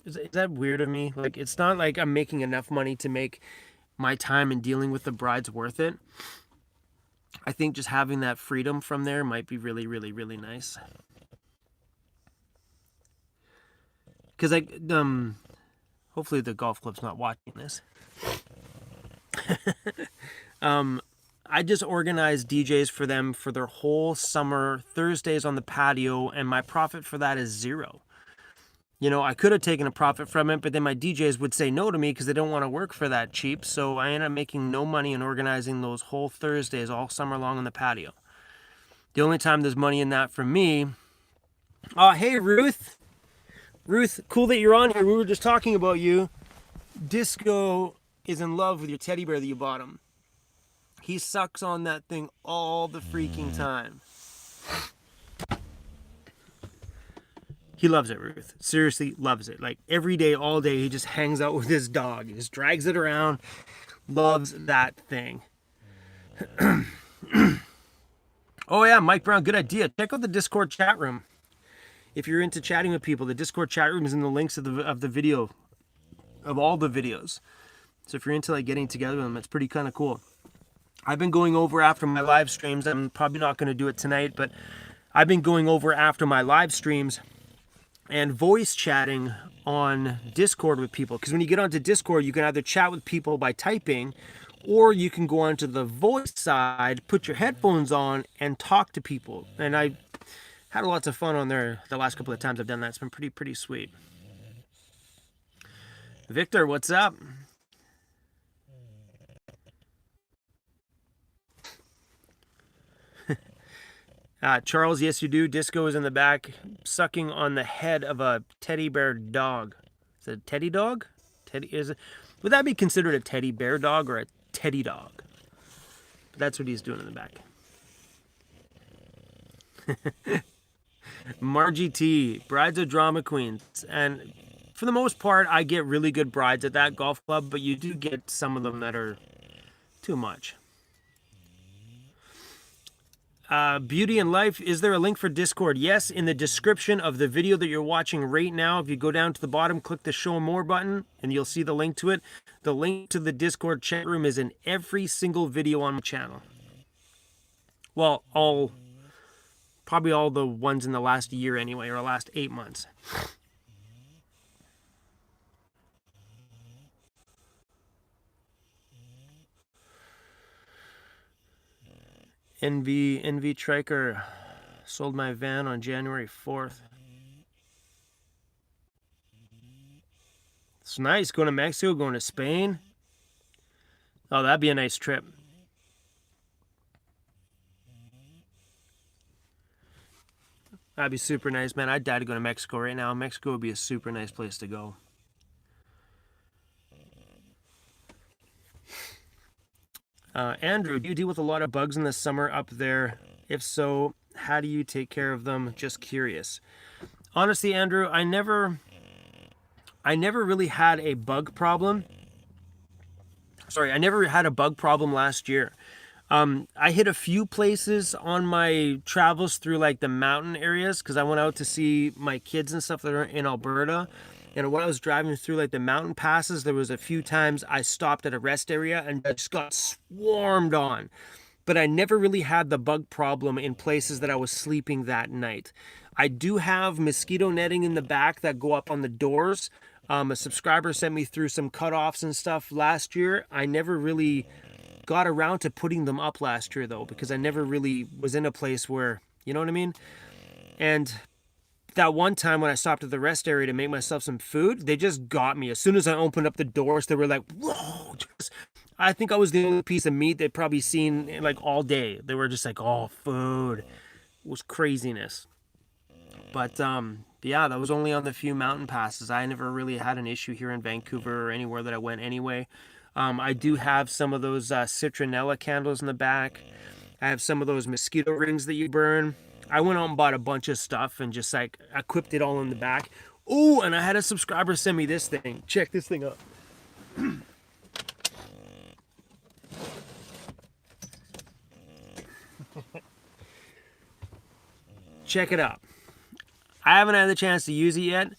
is that weird of me? Like, it's not like I'm making enough money to make my time in dealing with the brides worth it. I think just having that freedom from there might be really, really, really nice. Because hopefully the golf club's not watching this. I just organized DJs for them for their whole summer, Thursdays on the patio, and my profit for that is zero. You know, I could have taken a profit from it, but then my DJs would say no to me because they don't want to work for that cheap. So I ended up making no money in organizing those whole Thursdays all summer long on the patio. The only time there's money in that for me. Oh, hey, Ruth. Ruth, cool that you're on here. We were just talking about you. Disco is in love with your teddy bear that you bought him. He sucks on that thing all the freaking time. He loves it, Ruth. Seriously, loves it. Like, every day, all day, he just hangs out with his dog. He just drags it around. Loves that thing. Oh, yeah, Mike Brown, good idea. Check out the Discord chat room. If you're into chatting with people, the Discord chat room is in the links of the video, of all the videos. So if you're into, like, getting together with them, it's pretty kind of cool. I've been going over after my live streams. I'm probably not going to do it tonight, but I've been going over after my live streams and voice chatting on Discord with people. Because when you get onto Discord, you can either chat with people by typing, or you can go onto the voice side, put your headphones on, and talk to people. And I had lots of fun on there the last couple of times I've done that. It's been pretty sweet. Victor, what's up? Charles, yes you do. Disco is in the back, sucking on the head of a teddy bear dog. Is it a teddy dog? Would that be considered a teddy bear dog or a teddy dog? That's what he's doing in the back. Margie T, brides are drama queens. And for the most part, I get really good brides at that golf club, but you do get some of them that are too much. Beauty and Life, is there a link for Discord? Yes, in the description of the video that you're watching right now. If you go down to the bottom, click the show more button, and you'll see the link to it. The link to the Discord chat room is in every single video on my channel. Well, probably all the ones in the last year anyway, or last 8 months. NV Triker sold my van on January 4th. It's nice going to Mexico, going to Spain. Oh, that'd be a nice trip. That'd be super nice, man. I'd die to go to Mexico right now. Mexico would be a super nice place to go. Andrew, do you deal with a lot of bugs in the summer up there? If so, how do you take care of them? Just curious. Honestly, Andrew, I never really had a bug problem. Sorry, I never had a bug problem last year. I hit a few places on my travels through like the mountain areas because I went out to see my kids and stuff that are in Alberta. And when I was driving through like the mountain passes, there was a few times I stopped at a rest area and I just got swarmed on. But I never really had the bug problem in places that I was sleeping that night. I do have mosquito netting in the back that go up on the doors. A subscriber sent me through some cutoffs and stuff last year. I never really got around to putting them up last year though, because I never really was in a place where, you know what I mean? And that one time when I stopped at the rest area to make myself some food, they just got me. As soon as I opened up the doors, they were like, whoa. I think I was the only piece of meat they'd probably seen like all day. They were just like, oh, food. It was craziness. But yeah, that was only on the few mountain passes. I never really had an issue here in Vancouver or anywhere that I went anyway. I do have some of those citronella candles in the back. I have some of those mosquito rings that you burn. I went out and bought a bunch of stuff and just like equipped it all in the back. Oh, and I had a subscriber send me this thing. Check this thing out. Check it out. I haven't had the chance to use it yet,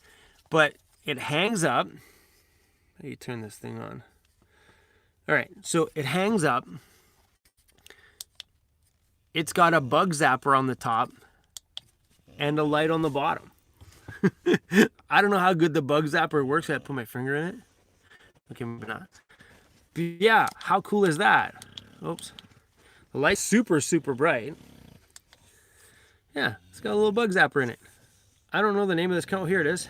but it hangs up. How do you turn this thing on? All right, so it hangs up. It's got a bug zapper on the top and a light on the bottom. I don't know how good the bug zapper works. I put my finger in it. Okay, maybe not. But yeah, how cool is that? Oops. The light's super, super bright. Yeah, it's got a little bug zapper in it. I don't know the name of this coat. Here it is.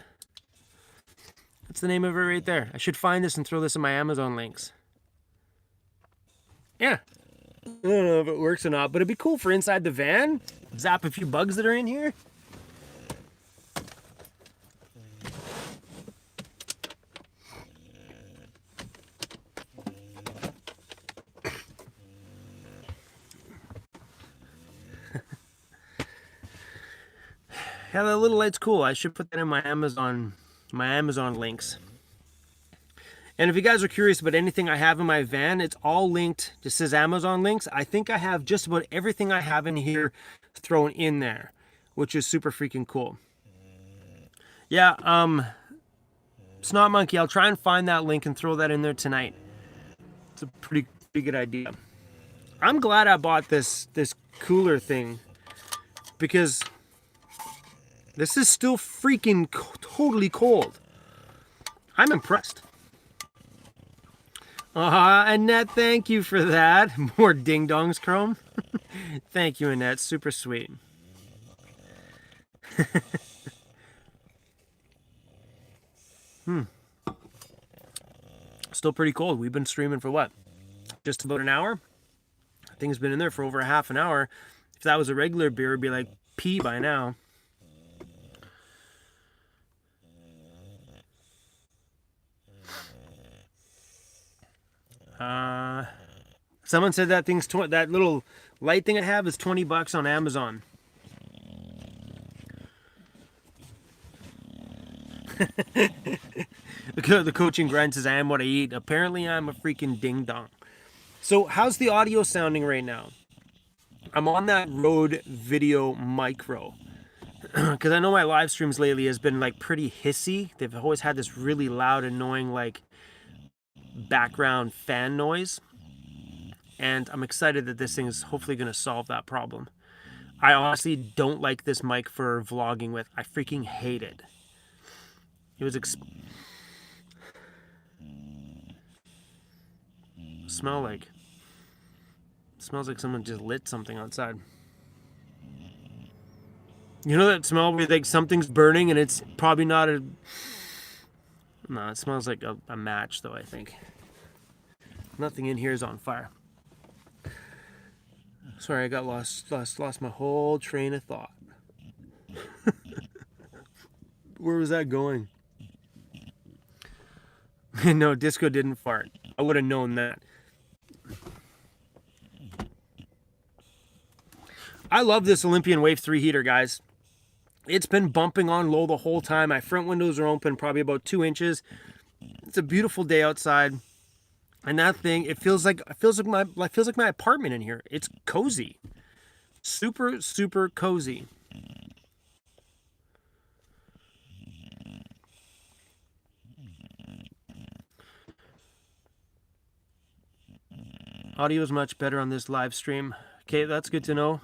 That's the name of it right there. I should find this and throw this in my Amazon links. Yeah. I don't know if it works or not, but it'd be cool for inside the van. Zap a few bugs that are in here. Yeah, that little light's cool. I should put that in my Amazon links. And if you guys are curious about anything I have in my van, it's all linked. Just says Amazon links. I think I have just about everything I have in here thrown in there, which is super freaking cool. Yeah, Snot Monkey, I'll try and find that link and throw that in there tonight. It's a pretty good idea. I'm glad I bought this cooler thing because this is still freaking totally cold. I'm impressed. Annette, thank you for that. More ding-dongs, Chrome. Thank you, Annette. Super sweet. Still pretty cold. We've been streaming for what? Just about an hour? I think it's been in there for over a half an hour. If that was a regular beer, it'd be like pee by now. Someone said that thing's that little light thing I have is $20 on Amazon. The coaching grind says I am what I eat. Apparently I'm a freaking ding dong. So how's the audio sounding right now? I'm on that Rode Video Micro. Because I know my live streams lately has been like pretty hissy. They've always had this really loud, annoying like background fan noise. And I'm excited that this thing is hopefully going to solve that problem. I honestly don't like this mic for vlogging with. I freaking hate it. It was smells like someone just lit something outside. You know that smell where like something's burning and it's probably not a... No, it smells like a match though, I think. Nothing in here is on fire. Sorry, I got lost my whole train of thought. Where was that going? No, Disco didn't fart. I would have known that. I love this Olympian Wave 3 heater, guys. It's been bumping on low the whole time. My front windows are open, probably about 2 inches. It's a beautiful day outside. And that thing, it feels like my apartment in here. It's cozy. Super, super cozy. Audio is much better on this live stream. Okay, that's good to know.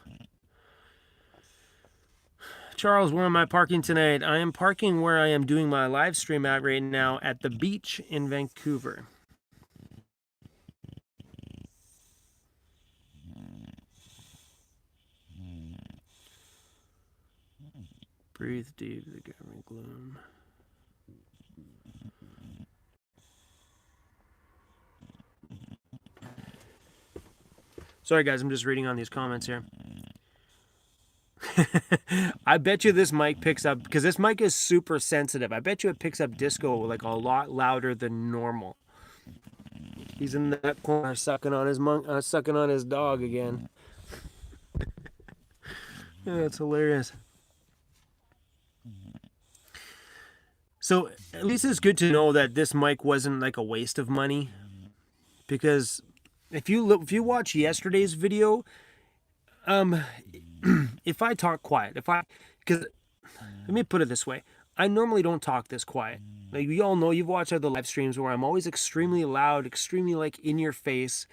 Charles, where am I parking tonight? I am parking where I am doing my live stream at right now at the beach in Vancouver. Breathe deep, the gathering gloom. Sorry guys, I'm just reading on these comments here. I bet you this mic picks up, because this mic is super sensitive. I bet you it picks up Disco like a lot louder than normal. He's in that corner sucking on his dog again. Yeah, that's hilarious. So at least it's good to know that this mic wasn't like a waste of money, because if you watch yesterday's video, if I talk quiet, because let me put it this way, I normally don't talk this quiet. Like we all know, you've watched other live streams where I'm always extremely loud, extremely like in your face,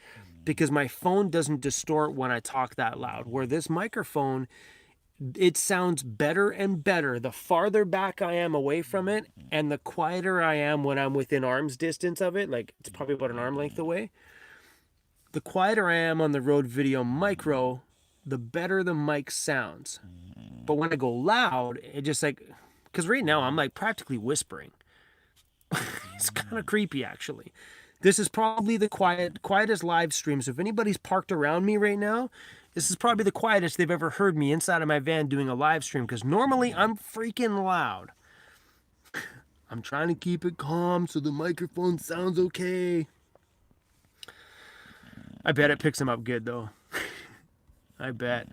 because my phone doesn't distort when I talk that loud. Where this microphone, it sounds better and better the farther back I am away from it, and the quieter I am when I'm within arm's distance of it. Like it's probably about an arm length away. The quieter I am on the Rode Video Micro, the better the mic sounds. But when I go loud, it just like, because right now I'm like practically whispering. It's kind of creepy, actually. This is probably the quietest live stream. So if anybody's parked around me right now, this is probably the quietest they've ever heard me inside of my van doing a live stream, because normally I'm freaking loud. I'm trying to keep it calm so the microphone sounds okay. I bet it picks them up good, though. I bet.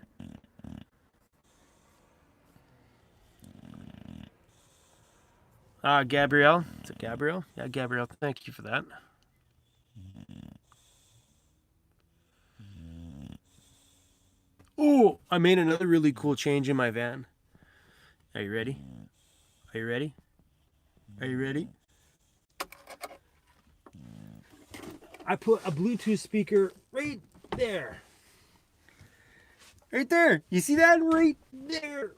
Gabrielle. Is it Gabrielle? Yeah, Gabrielle. Thank you for that. Oh, I made another really cool change in my van. Are you ready? Are you ready? Are you ready? I put a Bluetooth speaker right there. Right there. You see that? Right there.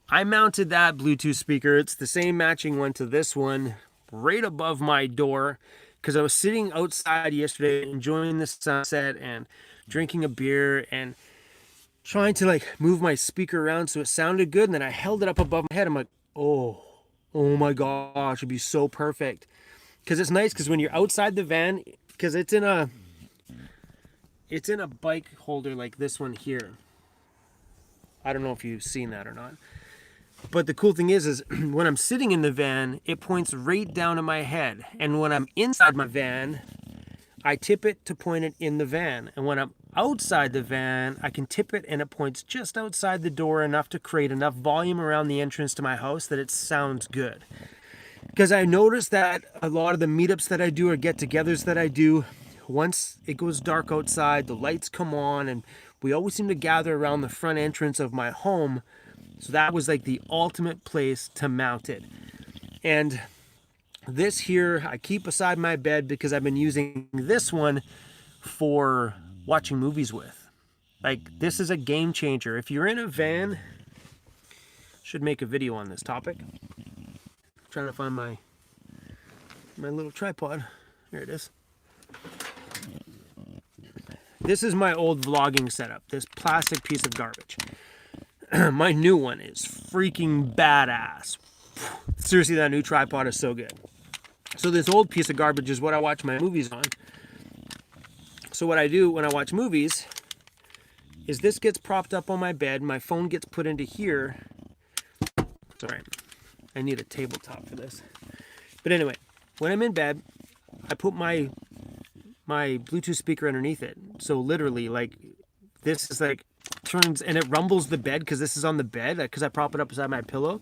I mounted that Bluetooth speaker. It's the same matching one to this one, right above my door, because I was sitting outside yesterday enjoying the sunset and drinking a beer and trying to like move my speaker around so it sounded good. And then I held it up above my head. I'm like, oh my gosh, it'd be so perfect. Because it's nice, because when you're outside the van, because it's in a bike holder like this one here. I don't know if you've seen that or not. But the cool thing is when I'm sitting in the van, it points right down at my head. And when I'm inside my van, I tip it to point it in the van. And when I'm outside the van, I can tip it and it points just outside the door, enough to create enough volume around the entrance to my house that it sounds good. Because I noticed that a lot of the meetups that I do or get-togethers that I do, once it goes dark outside, the lights come on, and we always seem to gather around the front entrance of my home. So that was like the ultimate place to mount it. And this here I keep beside my bed because I've been using this one for watching movies with. Like, this is a game changer. If you're in a van, should make a video on this topic. I'm trying to find my little tripod. Here it is. This is my old vlogging setup, this plastic piece of garbage. My new one is freaking badass. Seriously, that new tripod is so good. So this old piece of garbage is what I watch my movies on. So what I do when I watch movies is this gets propped up on my bed, my phone gets put into here. Sorry, I need a tabletop for this. But anyway, when I'm in bed, I put my Bluetooth speaker underneath it. So literally, like, this is like turns and it rumbles the bed, because this is on the bed, because I prop it up beside my pillow.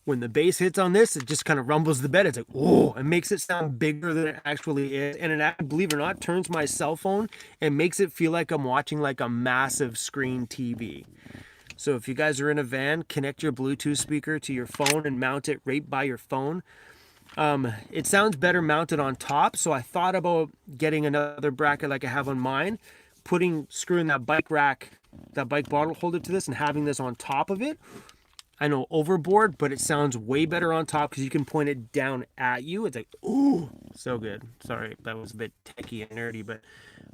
When the bass hits on this, it just kind of rumbles the bed. It's like, oh, it makes it sound bigger than it actually is. And it, believe it or not, turns my cell phone and makes it feel like I'm watching like a massive screen TV. So if you guys are in a van, connect your Bluetooth speaker to your phone and mount it right by your phone. It sounds better mounted on top. So I thought about getting another bracket like I have on mine, screwing that bike rack, that bike bottle holder to this, and having this on top of it. I know, overboard, but it sounds way better on top because you can point it down at you. It's like, ooh, so good. Sorry, that was a bit techy and nerdy, but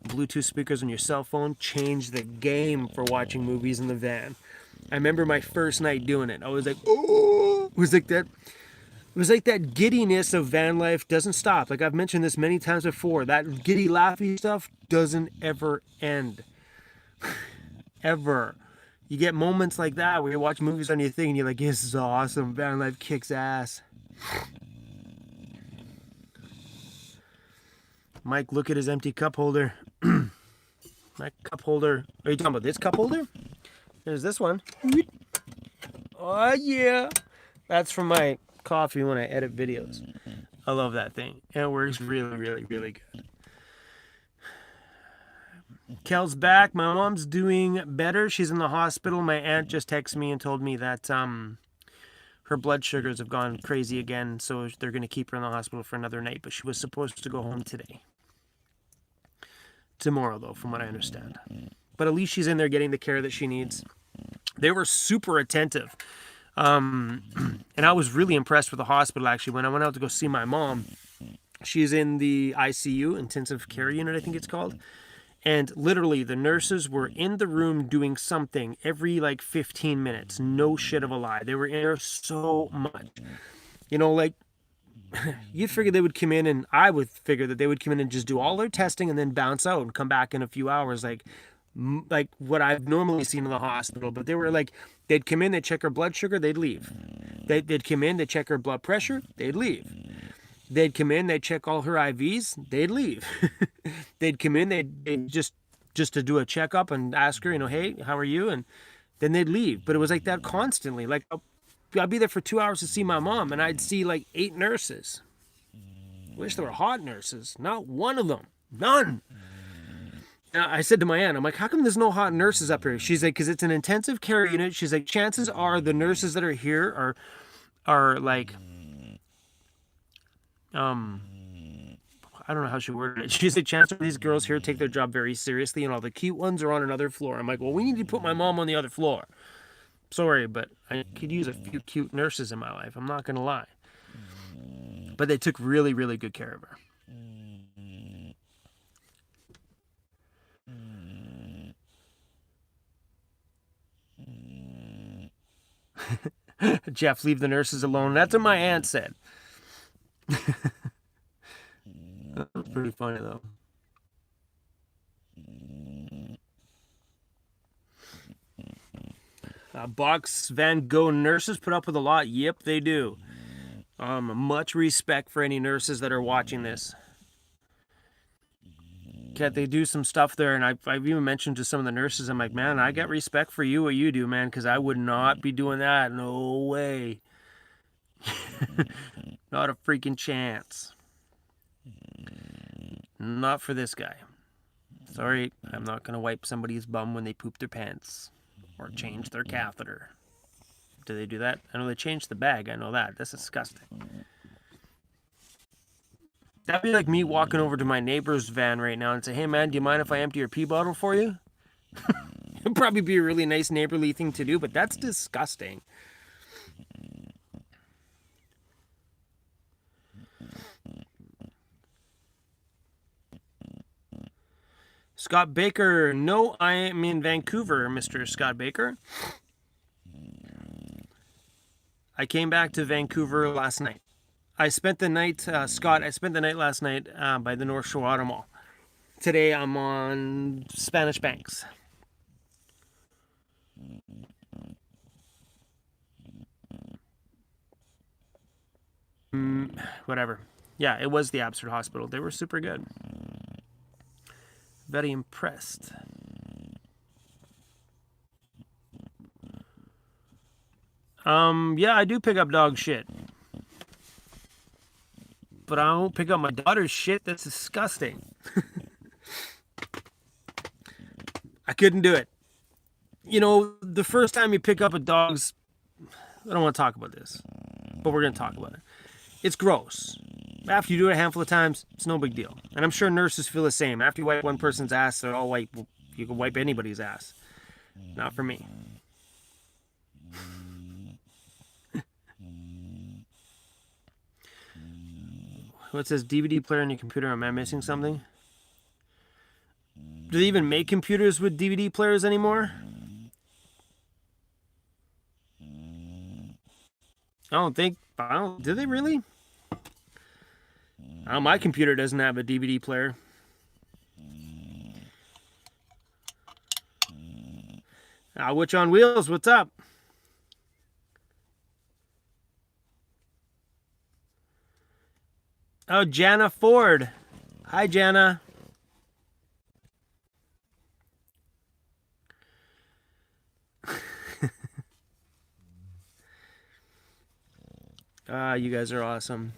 Bluetooth speakers on your cell phone change the game for watching movies in the van. I remember my first night doing it. I was like, oh, it was like that. It was like that giddiness of van life doesn't stop. Like I've mentioned this many times before, that giddy, laughy stuff doesn't ever end. Ever. You get moments like that where you watch movies on your thing and you're like, this is awesome. Van life kicks ass. Mike, look at his empty cup holder. My cup holder. Are you talking about this cup holder? There's this one. Oh, yeah. That's from my coffee when I edit videos. I love that thing. It works really, really, really good. Kel's back. My mom's doing better. She's in the hospital. My aunt just texted me and told me that her blood sugars have gone crazy again, so they're going to keep her in the hospital for another night, but she was supposed to go home today. Tomorrow, though, from what I understand. But at least she's in there getting the care that she needs. They were super attentive. And I was really impressed with the hospital, actually. When I went out to go see my mom, she's in the ICU, intensive care unit, I think it's called. And literally, the nurses were in the room doing something every like 15 minutes. No shit of a lie. They were in there so much. You know, like, you figure they would come in, and I would figure that they would come in and just do all their testing and then bounce out and come back in a few hours, like what I've normally seen in the hospital. But they were like, they'd come in, they'd check her blood sugar, they'd leave. They'd come in, they'd check her blood pressure, they'd leave. They'd come in, they'd check all her IVs, they'd leave. They'd come in, they'd just to do a checkup and ask her, you know, hey, how are you? And then they'd leave. But it was like that constantly. Like, I'd be there for 2 hours to see my mom, and I'd see like 8 nurses. Wish there were hot nurses. Not one of them. None. Now, I said to my aunt, I'm like, how come there's no hot nurses up here? She's like, because it's an intensive care unit. She's like, chances are the nurses that are here are like, I don't know how she worded it. She said, chances are these girls here take their job very seriously, and all the cute ones are on another floor. I'm like, well, we need to put my mom on the other floor. Sorry, but I could use a few cute nurses in my life. I'm not going to lie. But they took really, really good care of her. Jeff, leave the nurses alone. That's what my aunt said. That's pretty funny, though. Box Van Gogh nurses put up with a lot. Yep, they do. Much respect for any nurses that are watching this. Cat, they do some stuff there, and I've even mentioned to some of the nurses, I'm like, man, I got respect for you, what you do, man, because I would not be doing that. No way. Not a freaking chance. Not for this guy. Sorry, I'm not going to wipe somebody's bum when they poop their pants or change their catheter. Do they do that? I know they changed the bag. I know that. That's disgusting. That'd be like me walking over to my neighbor's van right now and say, hey, man, do you mind if I empty your pee bottle for you? It'd probably be a really nice neighborly thing to do, but that's disgusting. Scott Baker, no, I am in Vancouver, Mr. Scott Baker. I came back to Vancouver last night. I spent the night, Scott, I spent the night last night by the North Shore Auto Mall. Today I'm on Spanish Banks. Whatever. Yeah, it was the Abbotsford Hospital. They were super good. Very impressed. Yeah, I do pick up dog shit. But I don't pick up my daughter's shit. That's disgusting. I couldn't do it. You know, the first time you pick up a dog's... I don't want to talk about this, but we're going to talk about it. It's gross. After you do it a handful of times, it's no big deal. And I'm sure nurses feel the same. After you wipe one person's ass, they're all wipe. You can wipe anybody's ass. Not for me. What says DVD player on your computer? Am I missing something? Do they even make computers with DVD players anymore? Do they really? My computer doesn't have a DVD player. Witch on Wheels, what's up? Oh, Jana Ford. Hi, Jana. You guys are awesome.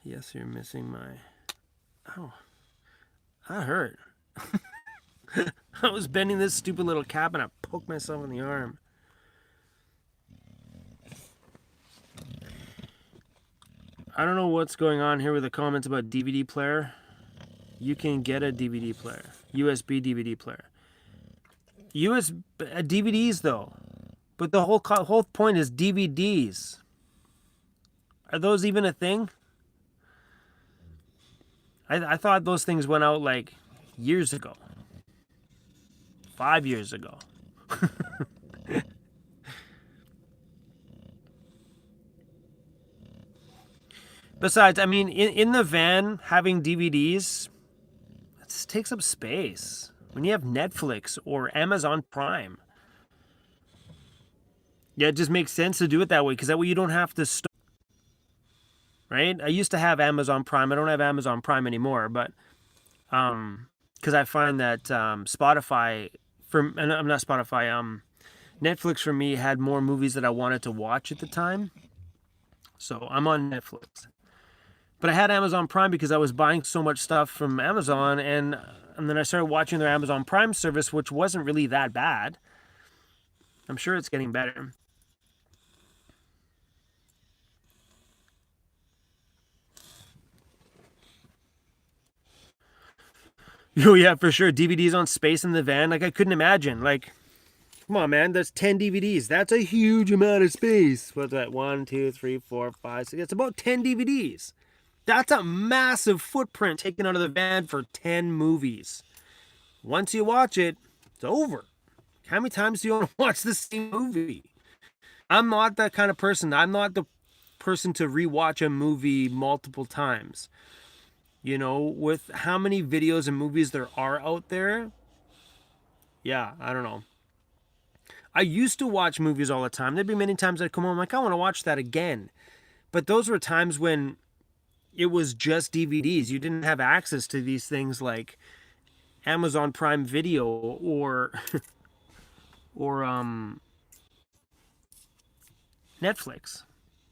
Yes, you're missing my... Oh, that hurt. I was bending this stupid little cap and I poked myself in the arm. I don't know what's going on here with the comments about DVD player. You can get a DVD player. USB DVD player. DVDs though. But the whole point is DVDs. Are those even a thing? I thought those things went out like years ago. 5 years ago. Besides, I mean, in the van, having DVDs, it takes up space. When you have Netflix or Amazon Prime. Yeah, it just makes sense to do it that way, because that way you don't have to store. Right? I used to have Amazon Prime. I don't have Amazon Prime anymore, but because I find that Spotify, I'm not Spotify, Netflix for me had more movies that I wanted to watch at the time. So I'm on Netflix. But I had Amazon Prime because I was buying so much stuff from Amazon, and then I started watching their Amazon Prime service, which wasn't really that bad. I'm sure it's getting better. Oh yeah, for sure. DVDs on space in the van. Like, I couldn't imagine. Like, come on, man. That's 10 DVDs. That's a huge amount of space. What's that? 1, 2, 3, 4, 5, 6. It's about 10 DVDs. That's a massive footprint taken out of the van for 10 movies. Once you watch it, it's over. How many times do you want to watch the same movie? I'm not that kind of person. I'm not the person to rewatch a movie multiple times. You know, with how many videos and movies there are out there, yeah, I don't know. I used to watch movies all the time. There'd be many times I'd come home like, I want to watch that again. But those were times when it was just DVDs. You didn't have access to these things like Amazon Prime Video or Netflix.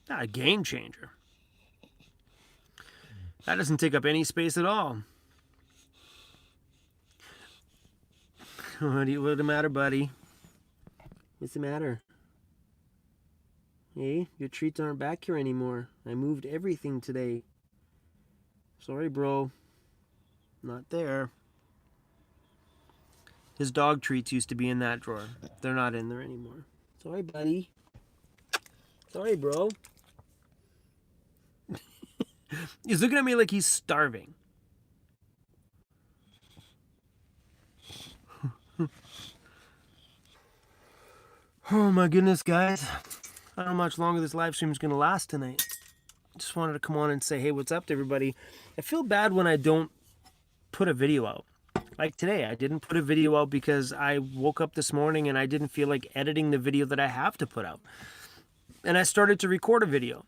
Not a game changer. That doesn't take up any space at all. What's the matter, buddy? What's the matter? Hey, your treats aren't back here anymore. I moved everything today. Sorry, bro. Not there. His dog treats used to be in that drawer. They're not in there anymore. Sorry, buddy. Sorry, bro. He's looking at me like he's starving. Oh my goodness, guys. I don't know how much longer this live stream is going to last tonight. Just wanted to come on and say, hey, what's up to everybody? I feel bad when I don't put a video out. Like today, I didn't put a video out because I woke up this morning and I didn't feel like editing the video that I have to put out. And I started to record a video.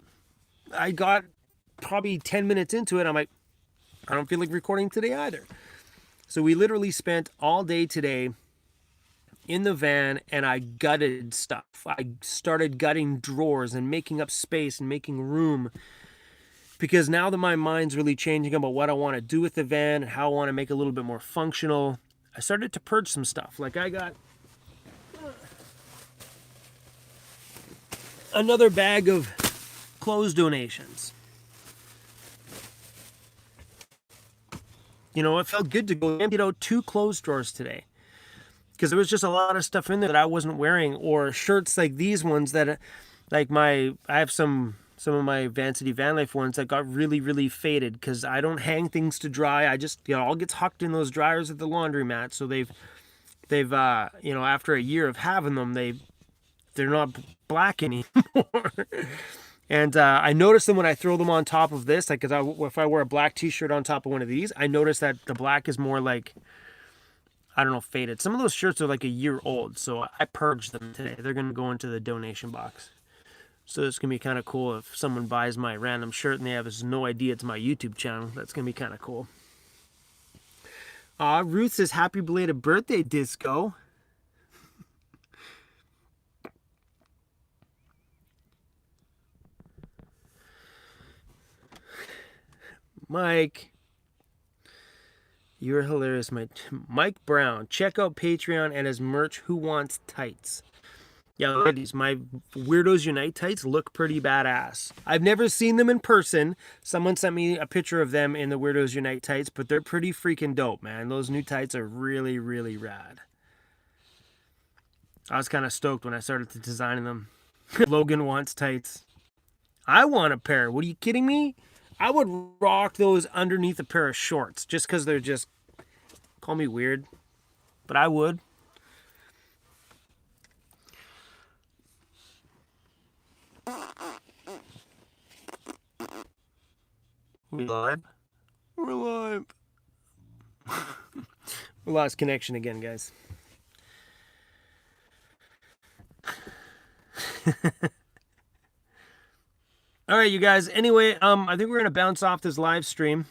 I got probably 10 minutes into it. I'm like, I don't feel like recording today either. So we literally spent all day today in the van and I gutted stuff. I started gutting drawers and making up space and making room, because now that my mind's really changing about what I want to do with the van and how I want to make it a little bit more functional, I started to purge some stuff. Like, I got another bag of clothes donations. You know, it felt good to go empty out 2 clothes drawers today, because there was just a lot of stuff in there that I wasn't wearing, or shirts like these ones that, like I have some of my VANCITY VANLIFE ones that got really, really faded because I don't hang things to dry. I just, you know, all gets hucked in those dryers at the laundromat. So they've you know, after a year of having them, they're not black anymore. And I notice them when I throw them on top of this, like, if I wear a black t-shirt on top of one of these, I notice that the black is more like, I don't know, faded. Some of those shirts are like a year old, so I purged them today. They're going to go into the donation box. So it's going to be kind of cool if someone buys my random shirt and they have no idea it's my YouTube channel. That's going to be kind of cool. Ruth says, happy belated birthday, Disco. Mike. You're hilarious, Mike Brown. Check out Patreon and his merch, Who Wants Tights. Yeah, ladies, my Weirdos Unite tights look pretty badass. I've never seen them in person. Someone sent me a picture of them in the Weirdos Unite tights, but they're pretty freaking dope, man. Those new tights are really, really rad. I was kind of stoked when I started designing them. Logan wants tights. I want a pair. What, are you kidding me? I would rock those underneath a pair of shorts just because they're just... Call me weird, but I would. We live? We're live. We lost connection again, guys. All right, you guys. Anyway, I think we're gonna bounce off this live stream.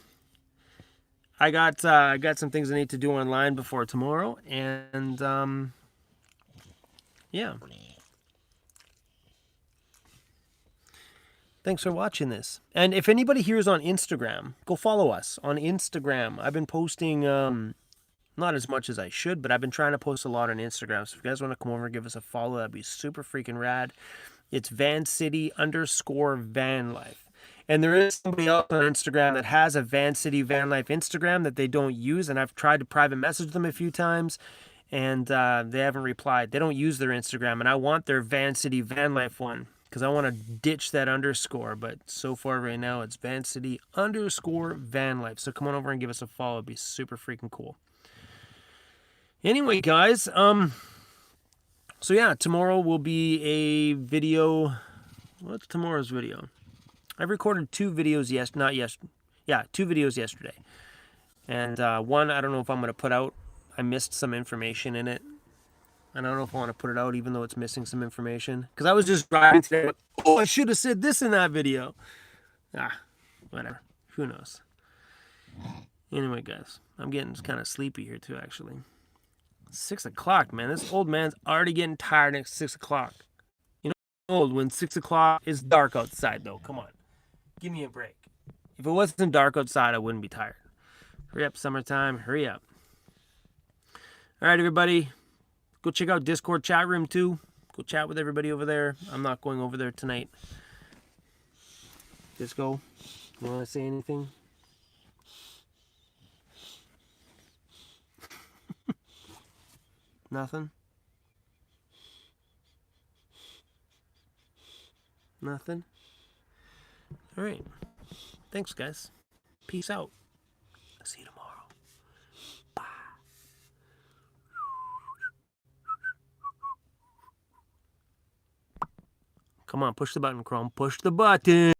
I got some things I need to do online before tomorrow, and yeah. Thanks for watching this. And if anybody here is on Instagram, go follow us on Instagram. I've been posting not as much as I should, but I've been trying to post a lot on Instagram. So if you guys want to come over and give us a follow, that'd be super freaking rad. It's VANCITY_VANLIFE. And there is somebody else on Instagram that has a VANCITY VANLIFE Instagram that they don't use. And I've tried to private message them a few times, and they haven't replied. They don't use their Instagram, and I want their VANCITY VANLIFE one because I want to ditch that underscore. But so far right now, it's VANCITY_VANLIFE. So come on over and give us a follow. It'd be super freaking cool. Anyway, guys, so yeah, tomorrow will be a video. What's tomorrow's video? I've recorded two videos two videos yesterday. And one, I don't know if I'm going to put out. I missed some information in it. I don't know if I want to put it out even though it's missing some information. Because I was just driving today. Like, oh, I should have said this in that video. Whatever. Who knows? Anyway, guys, I'm getting kind of sleepy here too, actually. 6 o'clock, man. This old man's already getting tired at 6 o'clock. You know, old when 6 o'clock is dark outside, though. Come on. Give me a break. If it wasn't dark outside, I wouldn't be tired. Hurry up, summertime. Hurry up. All right, everybody. Go check out Discord chat room, too. Go chat with everybody over there. I'm not going over there tonight. Disco, you want to say anything? Nothing? Nothing? All right. Thanks, guys. Peace out. I'll see you tomorrow. Bye. Come on, push the button, Chrome. Push the button.